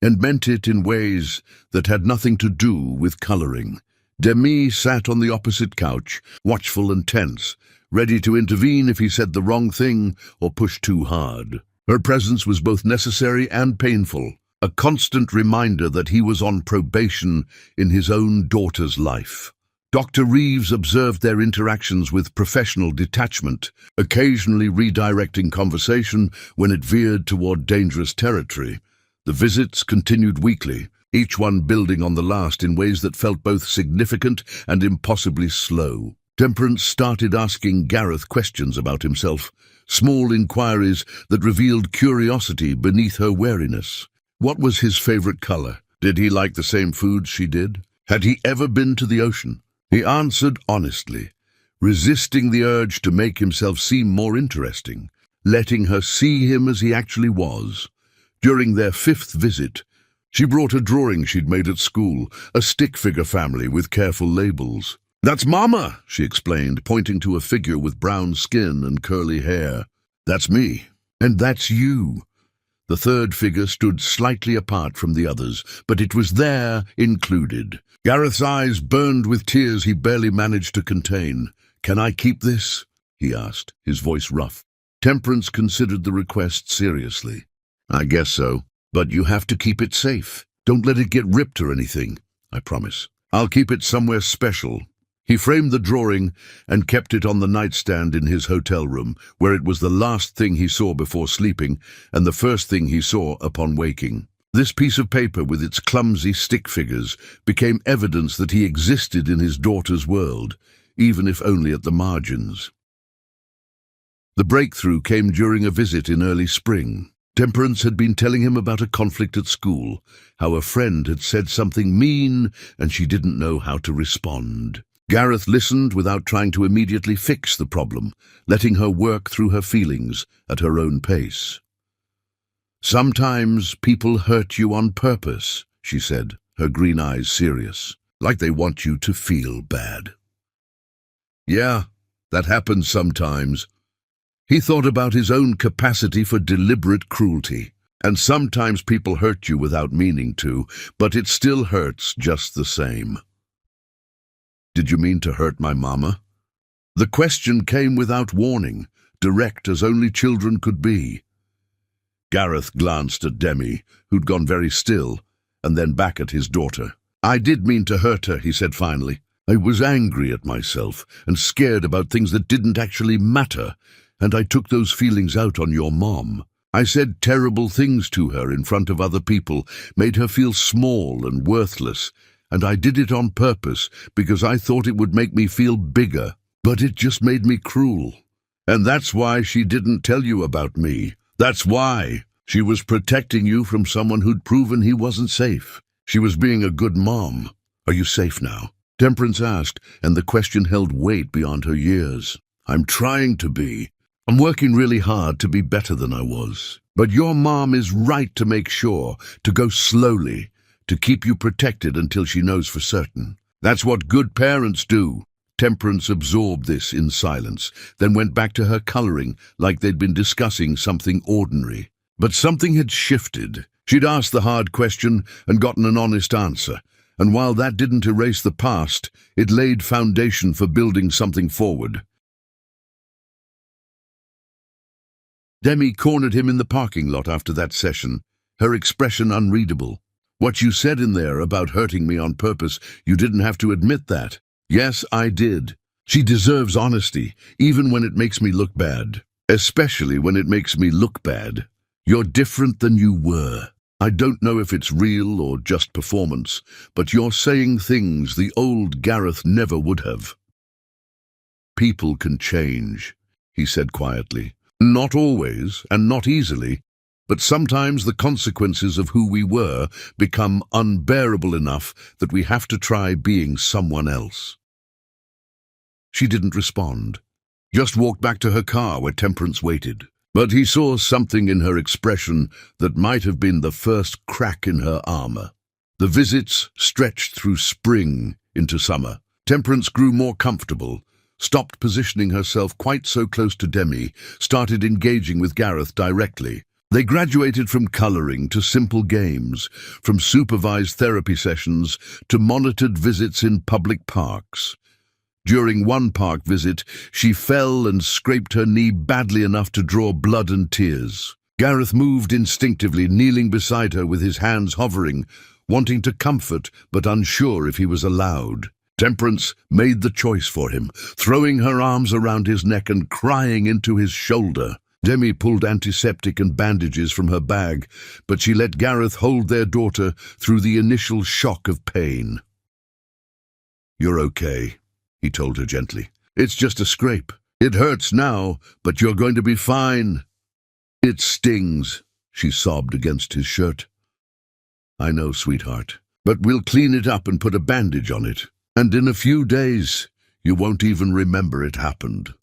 and meant it in ways that had nothing to do with colouring. Demi sat on the opposite couch, watchful and tense, ready to intervene if he said the wrong thing or pushed too hard. Her presence was both necessary and painful, a constant reminder that he was on probation in his own daughter's life. Dr. Reeves observed their interactions with professional detachment, occasionally redirecting conversation when it veered toward dangerous territory. The visits continued weekly, each one building on the last in ways that felt both significant and impossibly slow. Temperance started asking Gareth questions about himself, small inquiries that revealed curiosity beneath her wariness. What was his favorite color? Did he like the same foods she did? Had he ever been to the ocean? He answered honestly, resisting the urge to make himself seem more interesting, letting her see him as he actually was. During their fifth visit, she brought a drawing she'd made at school, a stick figure family with careful labels. "That's Mama," she explained, pointing to a figure with brown skin and curly hair. "That's me." "And that's you." The third figure stood slightly apart from the others, but it was there, included. Gareth's eyes burned with tears he barely managed to contain. "Can I keep this?" he asked, his voice rough. Temperance considered the request seriously. "I guess so, but you have to keep it safe. Don't let it get ripped or anything, I promise. I'll keep it somewhere special." He framed the drawing and kept it on the nightstand in his hotel room, where it was the last thing he saw before sleeping and the first thing he saw upon waking. This piece of paper with its clumsy stick figures became evidence that he existed in his daughter's world, even if only at the margins. The breakthrough came during a visit in early spring. Temperance had been telling him about a conflict at school, how a friend had said something mean and she didn't know how to respond. Gareth listened without trying to immediately fix the problem, letting her work through her feelings at her own pace. "Sometimes people hurt you on purpose," she said, her green eyes serious, "like they want you to feel bad." "Yeah, that happens sometimes." He thought about his own capacity for deliberate cruelty. "And sometimes people hurt you without meaning to, but it still hurts just the same." "Did you mean to hurt my mama?" The question came without warning, direct as only children could be. Gareth glanced at Demi, who'd gone very still, and then back at his daughter. "I did mean to hurt her," he said finally. "I was angry at myself and scared about things that didn't actually matter, and I took those feelings out on your mom. I said terrible things to her in front of other people, made her feel small and worthless, and I did it on purpose because I thought it would make me feel bigger, but it just made me cruel. And that's why she didn't tell you about me. That's why. She was protecting you from someone who'd proven he wasn't safe. She was being a good mom. Are you safe now?" Temperance asked, and the question held weight beyond her years. "I'm trying to be. I'm working really hard to be better than I was. But your mom is right to make sure, to go slowly, to keep you protected until she knows for certain. That's what good parents do." Temperance absorbed this in silence, then went back to her colouring like they'd been discussing something ordinary. But something had shifted. She'd asked the hard question and gotten an honest answer, and while that didn't erase the past, it laid foundation for building something forward. Demi cornered him in the parking lot after that session, her expression unreadable. "What you said in there about hurting me on purpose, you didn't have to admit that." Yes, I did. She deserves honesty, even when it makes me look bad. Especially when it makes me look bad. You're different than you were. I don't know if it's real or just performance, but you're saying things the old Gareth never would have. People can change, he said quietly. Not always, and not easily, but sometimes the consequences of who we were become unbearable enough that we have to try being someone else. She didn't respond, just walked back to her car where Temperance waited. But he saw something in her expression that might have been the first crack in her armor. The visits stretched through spring into summer. Temperance grew more comfortable, stopped positioning herself quite so close to Demi, started engaging with Gareth directly. They graduated from coloring to simple games, from supervised therapy sessions to monitored visits in public parks. During one park visit, she fell and scraped her knee badly enough to draw blood and tears. Gareth moved instinctively, kneeling beside her with his hands hovering, wanting to comfort but unsure if he was allowed. Temperance made the choice for him, throwing her arms around his neck and crying into his shoulder. Demi pulled antiseptic and bandages from her bag, but she let Gareth hold their daughter through the initial shock of pain. "You're okay," he told her gently. "It's just a scrape. It hurts now, but you're going to be fine." "It stings," she sobbed against his shirt. "I know, sweetheart, but we'll clean it up and put a bandage on it. And in a few days, you won't even remember it happened."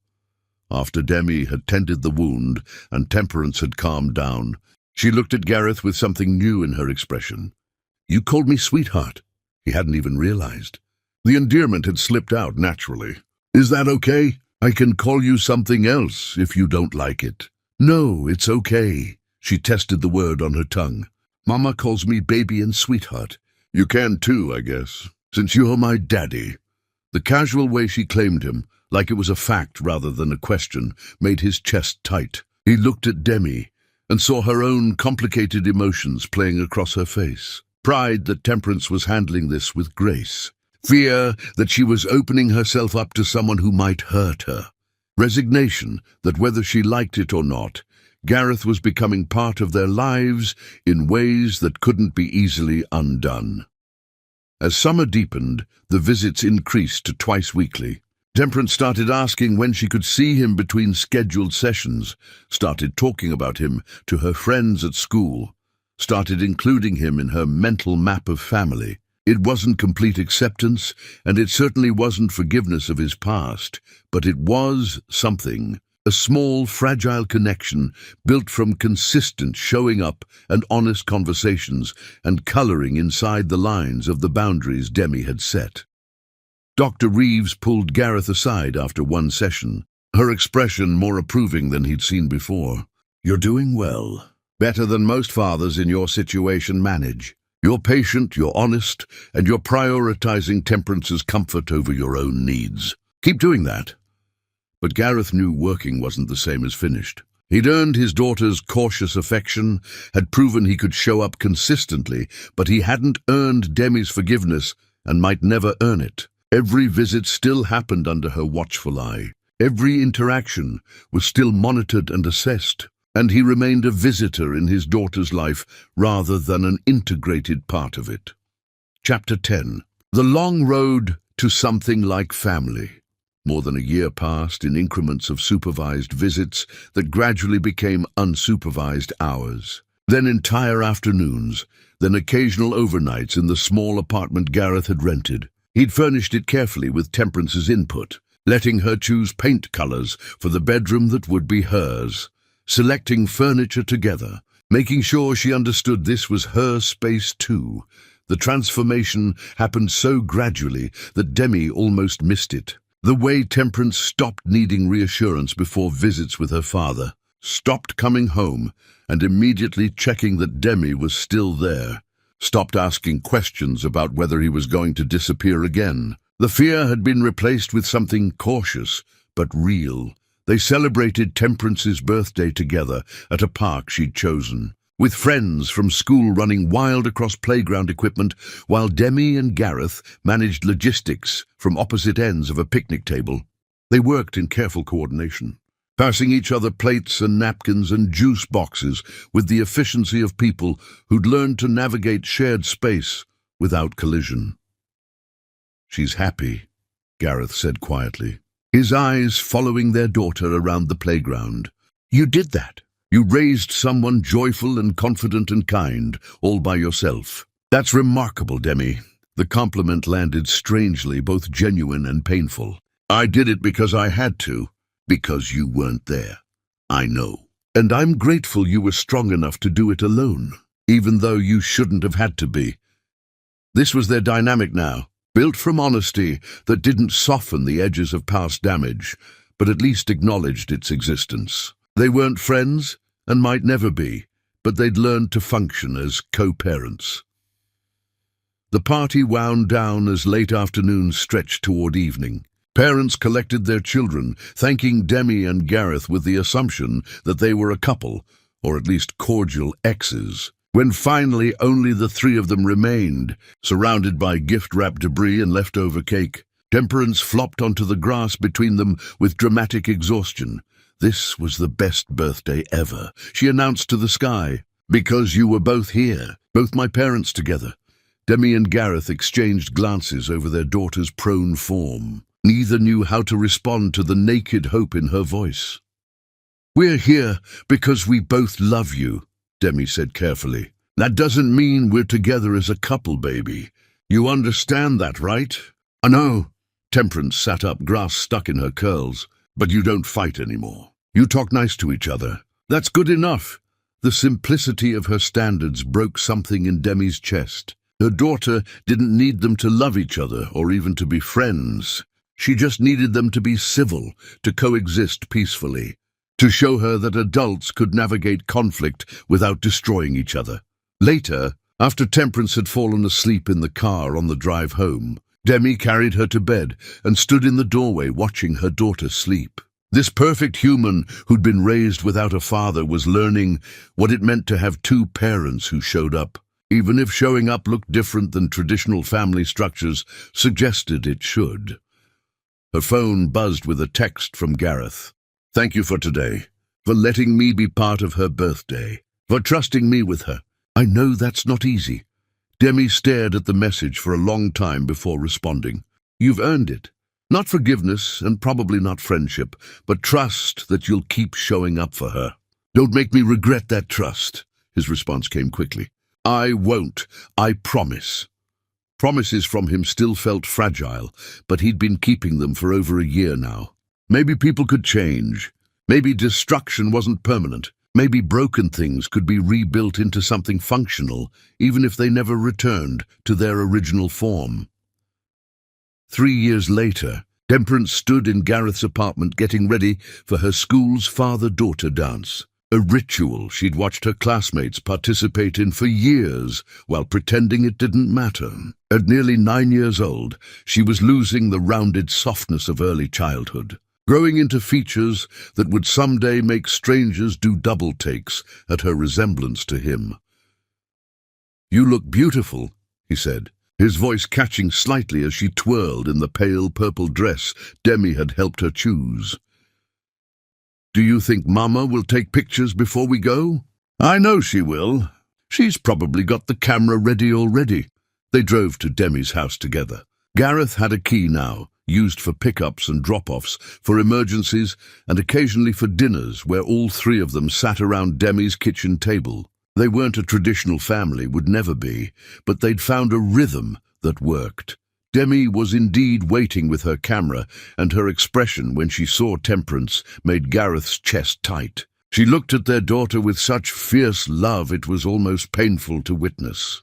After Demi had tended the wound and Temperance had calmed down, she looked at Gareth with something new in her expression. "You called me sweetheart." He hadn't even realized. The endearment had slipped out naturally. "Is that okay? I can call you something else if you don't like it." "No, it's okay." She tested the word on her tongue. "Mama calls me baby and sweetheart." "You can too, I guess, since you're my daddy." The casual way she claimed him, like it was a fact rather than a question, made his chest tight. He looked at Demi and saw her own complicated emotions playing across her face. Pride that Temperance was handling this with grace. Fear that she was opening herself up to someone who might hurt her. Resignation that whether she liked it or not, Gareth was becoming part of their lives in ways that couldn't be easily undone. As summer deepened, the visits increased to twice weekly. Temperance started asking when she could see him between scheduled sessions, started talking about him to her friends at school, started including him in her mental map of family. It wasn't complete acceptance, and it certainly wasn't forgiveness of his past, but it was something, a small, fragile connection built from consistent showing up and honest conversations and coloring inside the lines of the boundaries Demi had set. Dr. Reeves pulled Gareth aside after one session, her expression more approving than he'd seen before. "You're doing well. Better than most fathers in your situation manage. You're patient, you're honest, and you're prioritizing Temperance's comfort over your own needs. Keep doing that." But Gareth knew working wasn't the same as finished. He'd earned his daughter's cautious affection, had proven he could show up consistently, but he hadn't earned Demi's forgiveness and might never earn it. Every visit still happened under her watchful eye. Every interaction was still monitored and assessed, and he remained a visitor in his daughter's life rather than an integrated part of it. Chapter 10. The long road to something like family. More than a year passed in increments of supervised visits that gradually became unsupervised hours. Then entire afternoons, then occasional overnights in the small apartment Gareth had rented. He'd furnished it carefully with Temperance's input, letting her choose paint colors for the bedroom that would be hers, selecting furniture together, making sure she understood this was her space too. The transformation happened so gradually that Demi almost missed it. The way Temperance stopped needing reassurance before visits with her father, stopped coming home and immediately checking that Demi was still there, stopped asking questions about whether he was going to disappear again. The fear had been replaced with something cautious but real. They celebrated Temperance's birthday together at a park she'd chosen. with friends from school running wild across playground equipment, while Demi and Gareth managed logistics from opposite ends of a picnic table. They worked in careful coordination, passing each other plates and napkins and juice boxes with the efficiency of people who'd learned to navigate shared space without collision. "She's happy," Gareth said quietly, his eyes following their daughter around the playground. "You did that. You raised someone joyful and confident and kind, all by yourself. That's remarkable, Demi." The compliment landed strangely, both genuine and painful. "I did it because I had to, because you weren't there. I know. And I'm grateful you were strong enough to do it alone, even though you shouldn't have had to be." This was their dynamic now, built from honesty that didn't soften the edges of past damage, but at least acknowledged its existence. They weren't friends, and might never be, but they'd learned to function as co-parents. The party wound down as late afternoon stretched toward evening. Parents collected their children, thanking Demi and Gareth with the assumption that they were a couple, or at least cordial exes. When finally only the three of them remained, surrounded by gift-wrapped debris and leftover cake, Temperance flopped onto the grass between them with dramatic exhaustion. "This was the best birthday ever," she announced to the sky. "Because you were both here, both my parents together." Demi and Gareth exchanged glances over their daughter's prone form. Neither knew how to respond to the naked hope in her voice. "We're here because we both love you," Demi said carefully. "That doesn't mean we're together as a couple, baby. You understand that, right?" "I know." Temperance sat up, grass stuck in her curls. "But you don't fight anymore. You talk nice to each other. That's good enough." The simplicity of her standards broke something in Demi's chest. Her daughter didn't need them to love each other or even to be friends. She just needed them to be civil, to coexist peacefully, to show her that adults could navigate conflict without destroying each other. Later, after Temperance had fallen asleep in the car on the drive home, Demi carried her to bed and stood in the doorway watching her daughter sleep. This perfect human who'd been raised without a father was learning what it meant to have two parents who showed up, even if showing up looked different than traditional family structures suggested it should. Her phone buzzed with a text from Gareth. "Thank you for today, for letting me be part of her birthday, for trusting me with her. I know that's not easy." Demi stared at the message for a long time before responding. "You've earned it. Not forgiveness and probably not friendship, but trust that you'll keep showing up for her." "Don't make me regret that trust," his response came quickly. "I won't. I promise." Promises from him still felt fragile, but he'd been keeping them for over a year now. Maybe people could change. Maybe destruction wasn't permanent. Maybe broken things could be rebuilt into something functional, even if they never returned to their original form. 3 years later, Temperance stood in Gareth's apartment getting ready for her school's father-daughter dance, a ritual she'd watched her classmates participate in for years while pretending it didn't matter. At nearly 9 years old, she was losing the rounded softness of early childhood, growing into features that would someday make strangers do double takes at her resemblance to him. "You look beautiful," he said, his voice catching slightly as she twirled in the pale purple dress Demi had helped her choose. "Do you think Mama will take pictures before we go?" "I know she will. She's probably got the camera ready already." They drove to Demi's house together. Gareth had a key now, used for pickups and drop-offs, for emergencies, and occasionally for dinners where all three of them sat around Demi's kitchen table. They weren't a traditional family, would never be, but they'd found a rhythm that worked. Demi was indeed waiting with her camera, and her expression when she saw Temperance made Gareth's chest tight. She looked at their daughter with such fierce love it was almost painful to witness.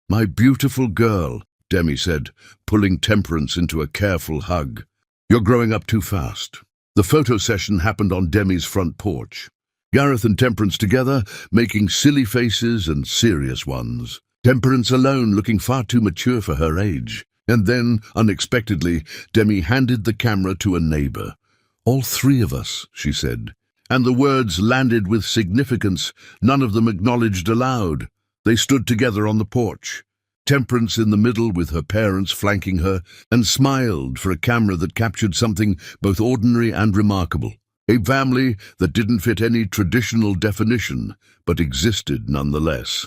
"My beautiful girl," Demi said, pulling Temperance into a careful hug. "You're growing up too fast." The photo session happened on Demi's front porch. Gareth and Temperance together, making silly faces and serious ones. Temperance alone, looking far too mature for her age. And then, unexpectedly, Demi handed the camera to a neighbor. "All three of us," she said, and the words landed with significance, none of them acknowledged aloud. They stood together on the porch, Temperance in the middle with her parents flanking her, and smiled for a camera that captured something both ordinary and remarkable. A family that didn't fit any traditional definition, but existed nonetheless.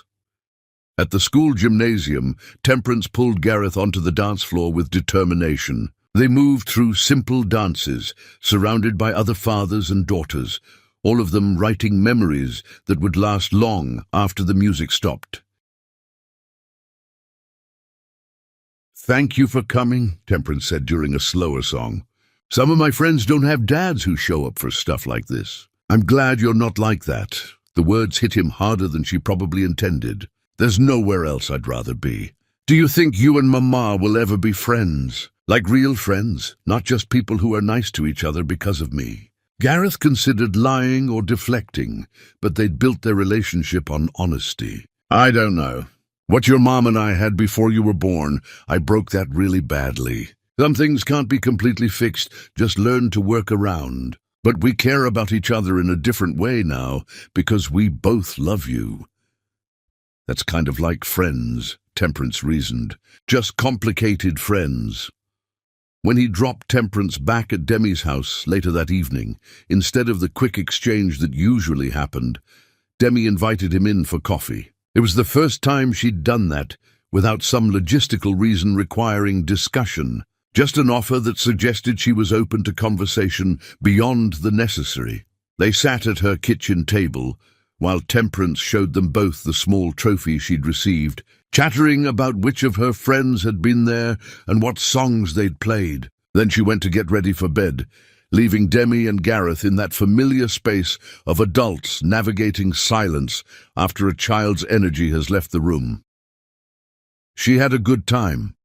At the school gymnasium, Temperance pulled Gareth onto the dance floor with determination. They moved through simple dances, surrounded by other fathers and daughters, all of them writing memories that would last long after the music stopped. "Thank you for coming," Temperance said during a slower song. "Some of my friends don't have dads who show up for stuff like this. I'm glad you're not like that." The words hit him harder than she probably intended. "There's nowhere else I'd rather be. Do you think you and Mama will ever be friends? Like real friends, not just people who are nice to each other because of me?" Gareth considered lying or deflecting, but they'd built their relationship on honesty. "I don't know. What your mom and I had before you were born, I broke that really badly. Some things can't be completely fixed, just learn to work around. But we care about each other in a different way now, because we both love you." "That's kind of like friends," Temperance reasoned. "Just complicated friends." When he dropped Temperance back at Demi's house later that evening, instead of the quick exchange that usually happened, Demi invited him in for coffee. It was the first time she'd done that, without some logistical reason requiring discussion, just an offer that suggested she was open to conversation beyond the necessary. They sat at her kitchen table, while Temperance showed them both the small trophy she'd received, chattering about which of her friends had been there and what songs they'd played. Then she went to get ready for bed, leaving Demi and Gareth in that familiar space of adults navigating silence after a child's energy has left the room. "She had a good time,"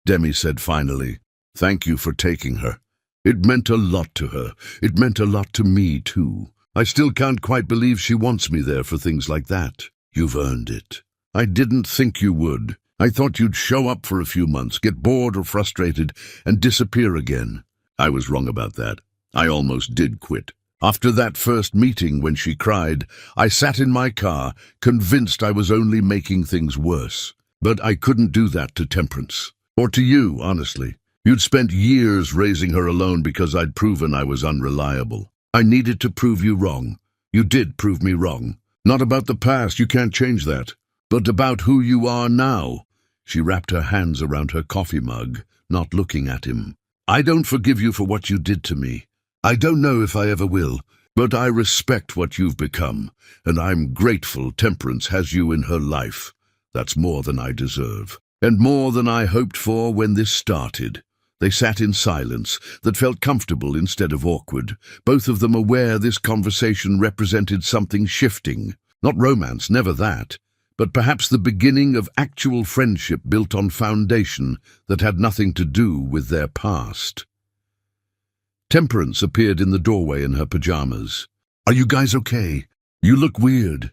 Demi said finally. "Thank you for taking her. It meant a lot to her. It meant a lot to me, too. I still can't quite believe she wants me there for things like that. You've earned it. I didn't think you would. I thought you'd show up for a few months, get bored or frustrated, and disappear again. I was wrong about that. I almost did quit. After that first meeting when she cried, I sat in my car, convinced I was only making things worse. But I couldn't do that to Temperance. Or to you, honestly. You'd spent years raising her alone because I'd proven I was unreliable. I needed to prove you wrong. You did prove me wrong. Not about the past, you can't change that. But about who you are now." She wrapped her hands around her coffee mug, not looking at him. "I don't forgive you for what you did to me. I don't know if I ever will, but I respect what you've become, and I'm grateful Temperance has you in her life. That's more than I deserve, and more than I hoped for when this started." They sat in silence that felt comfortable instead of awkward, both of them aware this conversation represented something shifting. Not romance, never that, but perhaps the beginning of actual friendship built on foundation that had nothing to do with their past. Temperance appeared in the doorway in her pajamas. "Are you guys okay? You look weird."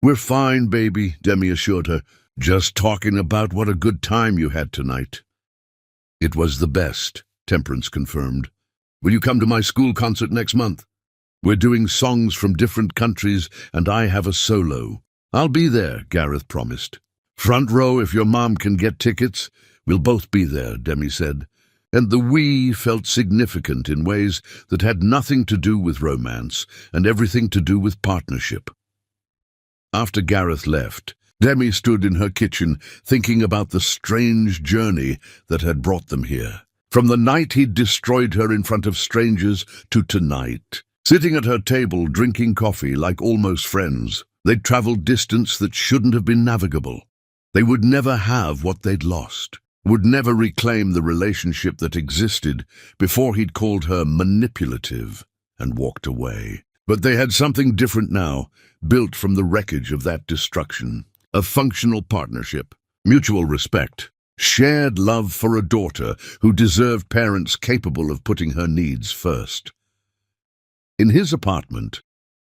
"We're fine, baby," Demi assured her. "Just talking about what a good time you had tonight." "It was the best," Temperance confirmed. "Will you come to my school concert next month? We're doing songs from different countries, and I have a solo." "I'll be there," Gareth promised. "Front row if your mom can get tickets. We'll both be there," Demi said. And the "we" felt significant in ways that had nothing to do with romance and everything to do with partnership. After Gareth left, Demi stood in her kitchen thinking about the strange journey that had brought them here. From the night he'd destroyed her in front of strangers to tonight, sitting at her table drinking coffee like almost friends. They'd traveled distance that shouldn't have been navigable. They would never have what they'd lost, would never reclaim the relationship that existed before he'd called her manipulative and walked away. But they had something different now, built from the wreckage of that destruction. A functional partnership, mutual respect, shared love for a daughter who deserved parents capable of putting her needs first. In his apartment,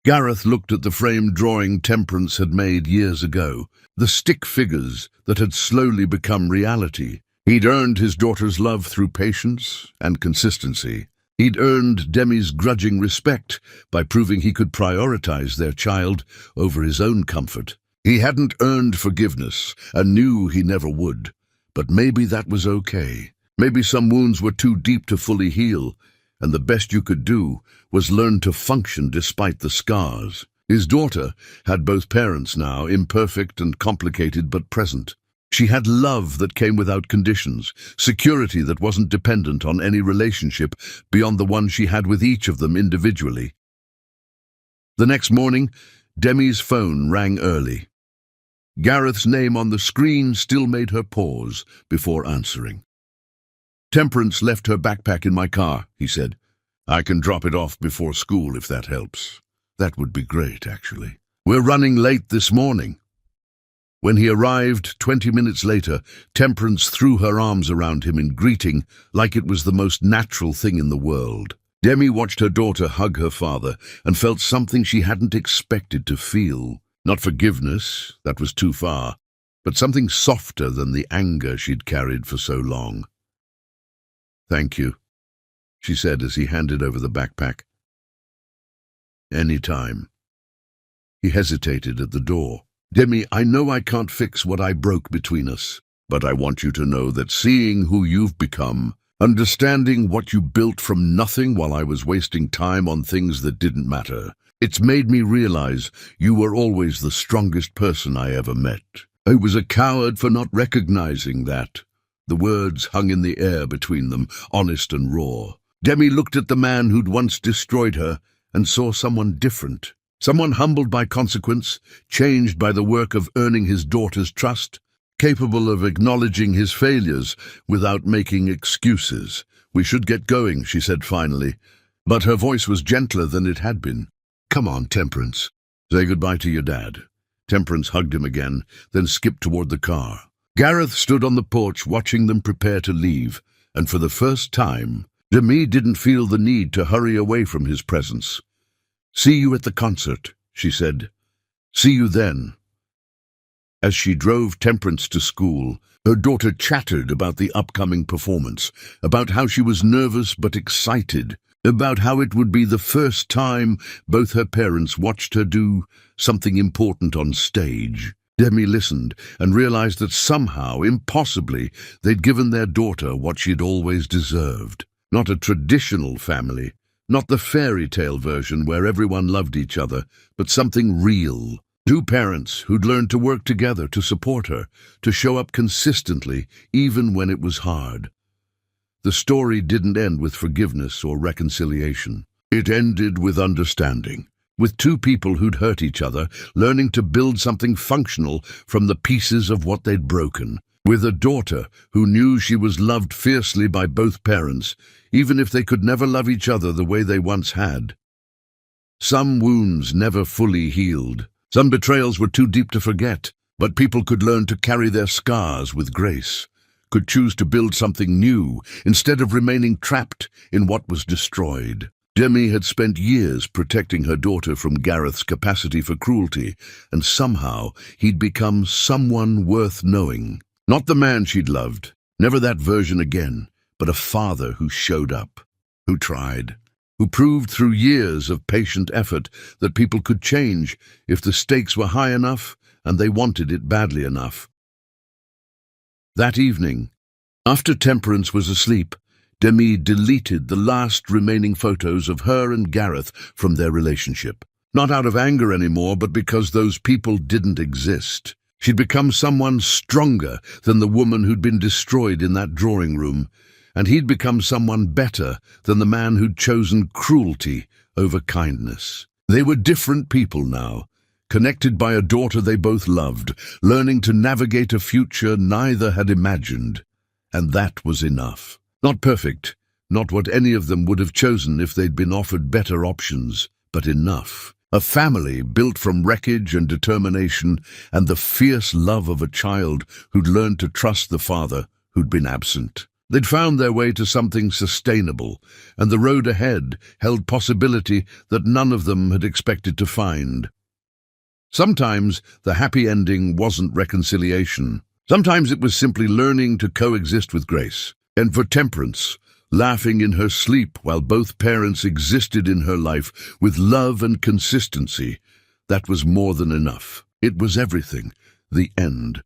Gareth looked at the framed drawing Temperance had made years ago, the stick figures that had slowly become reality. He'd earned his daughter's love through patience and consistency. He'd earned Demi's grudging respect by proving he could prioritize their child over his own comfort. He hadn't earned forgiveness and knew he never would, but maybe that was okay. Maybe some wounds were too deep to fully heal, and the best you could do was learn to function despite the scars. His daughter had both parents now, imperfect and complicated but present. She had love that came without conditions, security that wasn't dependent on any relationship beyond the one she had with each of them individually. The next morning, Demi's phone rang early. Gareth's name on the screen still made her pause before answering. "Temperance left her backpack in my car," he said. "I can drop it off before school if that helps." "That would be great, actually. We're running late this morning." When he arrived 20 minutes later, Temperance threw her arms around him in greeting like it was the most natural thing in the world. Demi watched her daughter hug her father and felt something she hadn't expected to feel. Not forgiveness, that was too far, but something softer than the anger she'd carried for so long. "Thank you," she said as he handed over the backpack. "Any time." He hesitated at the door. "Demi, I know I can't fix what I broke between us, but I want you to know that seeing who you've become, understanding what you built from nothing while I was wasting time on things that didn't matter, it's made me realize you were always the strongest person I ever met. I was a coward for not recognizing that." The words hung in the air between them, honest and raw. Demi looked at the man who'd once destroyed her and saw someone different. Someone humbled by consequence, changed by the work of earning his daughter's trust, capable of acknowledging his failures without making excuses. "We should get going," she said finally, but her voice was gentler than it had been. "Come on, Temperance. Say goodbye to your dad." Temperance hugged him again, then skipped toward the car. Gareth stood on the porch watching them prepare to leave, and for the first time, Demi didn't feel the need to hurry away from his presence. "See you at the concert," she said. "See you then." As she drove Temperance to school, her daughter chattered about the upcoming performance, about how she was nervous but excited, about how it would be the first time both her parents watched her do something important on stage. Demi listened and realized that somehow, impossibly, they'd given their daughter what she'd always deserved. Not a traditional family, not the fairy tale version where everyone loved each other, but something real. Two parents who'd learned to work together to support her, to show up consistently, even when it was hard. The story didn't end with forgiveness or reconciliation. It ended with understanding, with two people who'd hurt each other, learning to build something functional from the pieces of what they'd broken. With a daughter who knew she was loved fiercely by both parents, even if they could never love each other the way they once had. Some wounds never fully healed. Some betrayals were too deep to forget, but people could learn to carry their scars with grace, could choose to build something new instead of remaining trapped in what was destroyed. Demi had spent years protecting her daughter from Gareth's capacity for cruelty, and somehow he'd become someone worth knowing. Not the man she'd loved, never that version again, but a father who showed up, who tried, who proved through years of patient effort that people could change if the stakes were high enough and they wanted it badly enough. That evening, after Temperance was asleep, Demi deleted the last remaining photos of her and Gareth from their relationship. Not out of anger anymore, but because those people didn't exist. She'd become someone stronger than the woman who'd been destroyed in that drawing room, and he'd become someone better than the man who'd chosen cruelty over kindness. They were different people now, connected by a daughter they both loved, learning to navigate a future neither had imagined. And that was enough. Not perfect, not what any of them would have chosen if they'd been offered better options, but enough. A family built from wreckage and determination and the fierce love of a child who'd learned to trust the father who'd been absent. They'd found their way to something sustainable, and the road ahead held possibility that none of them had expected to find. Sometimes the happy ending wasn't reconciliation. Sometimes it was simply learning to coexist with grace. And for Temperance, laughing in her sleep while both parents existed in her life with love and consistency. That was more than enough. It was everything. The end.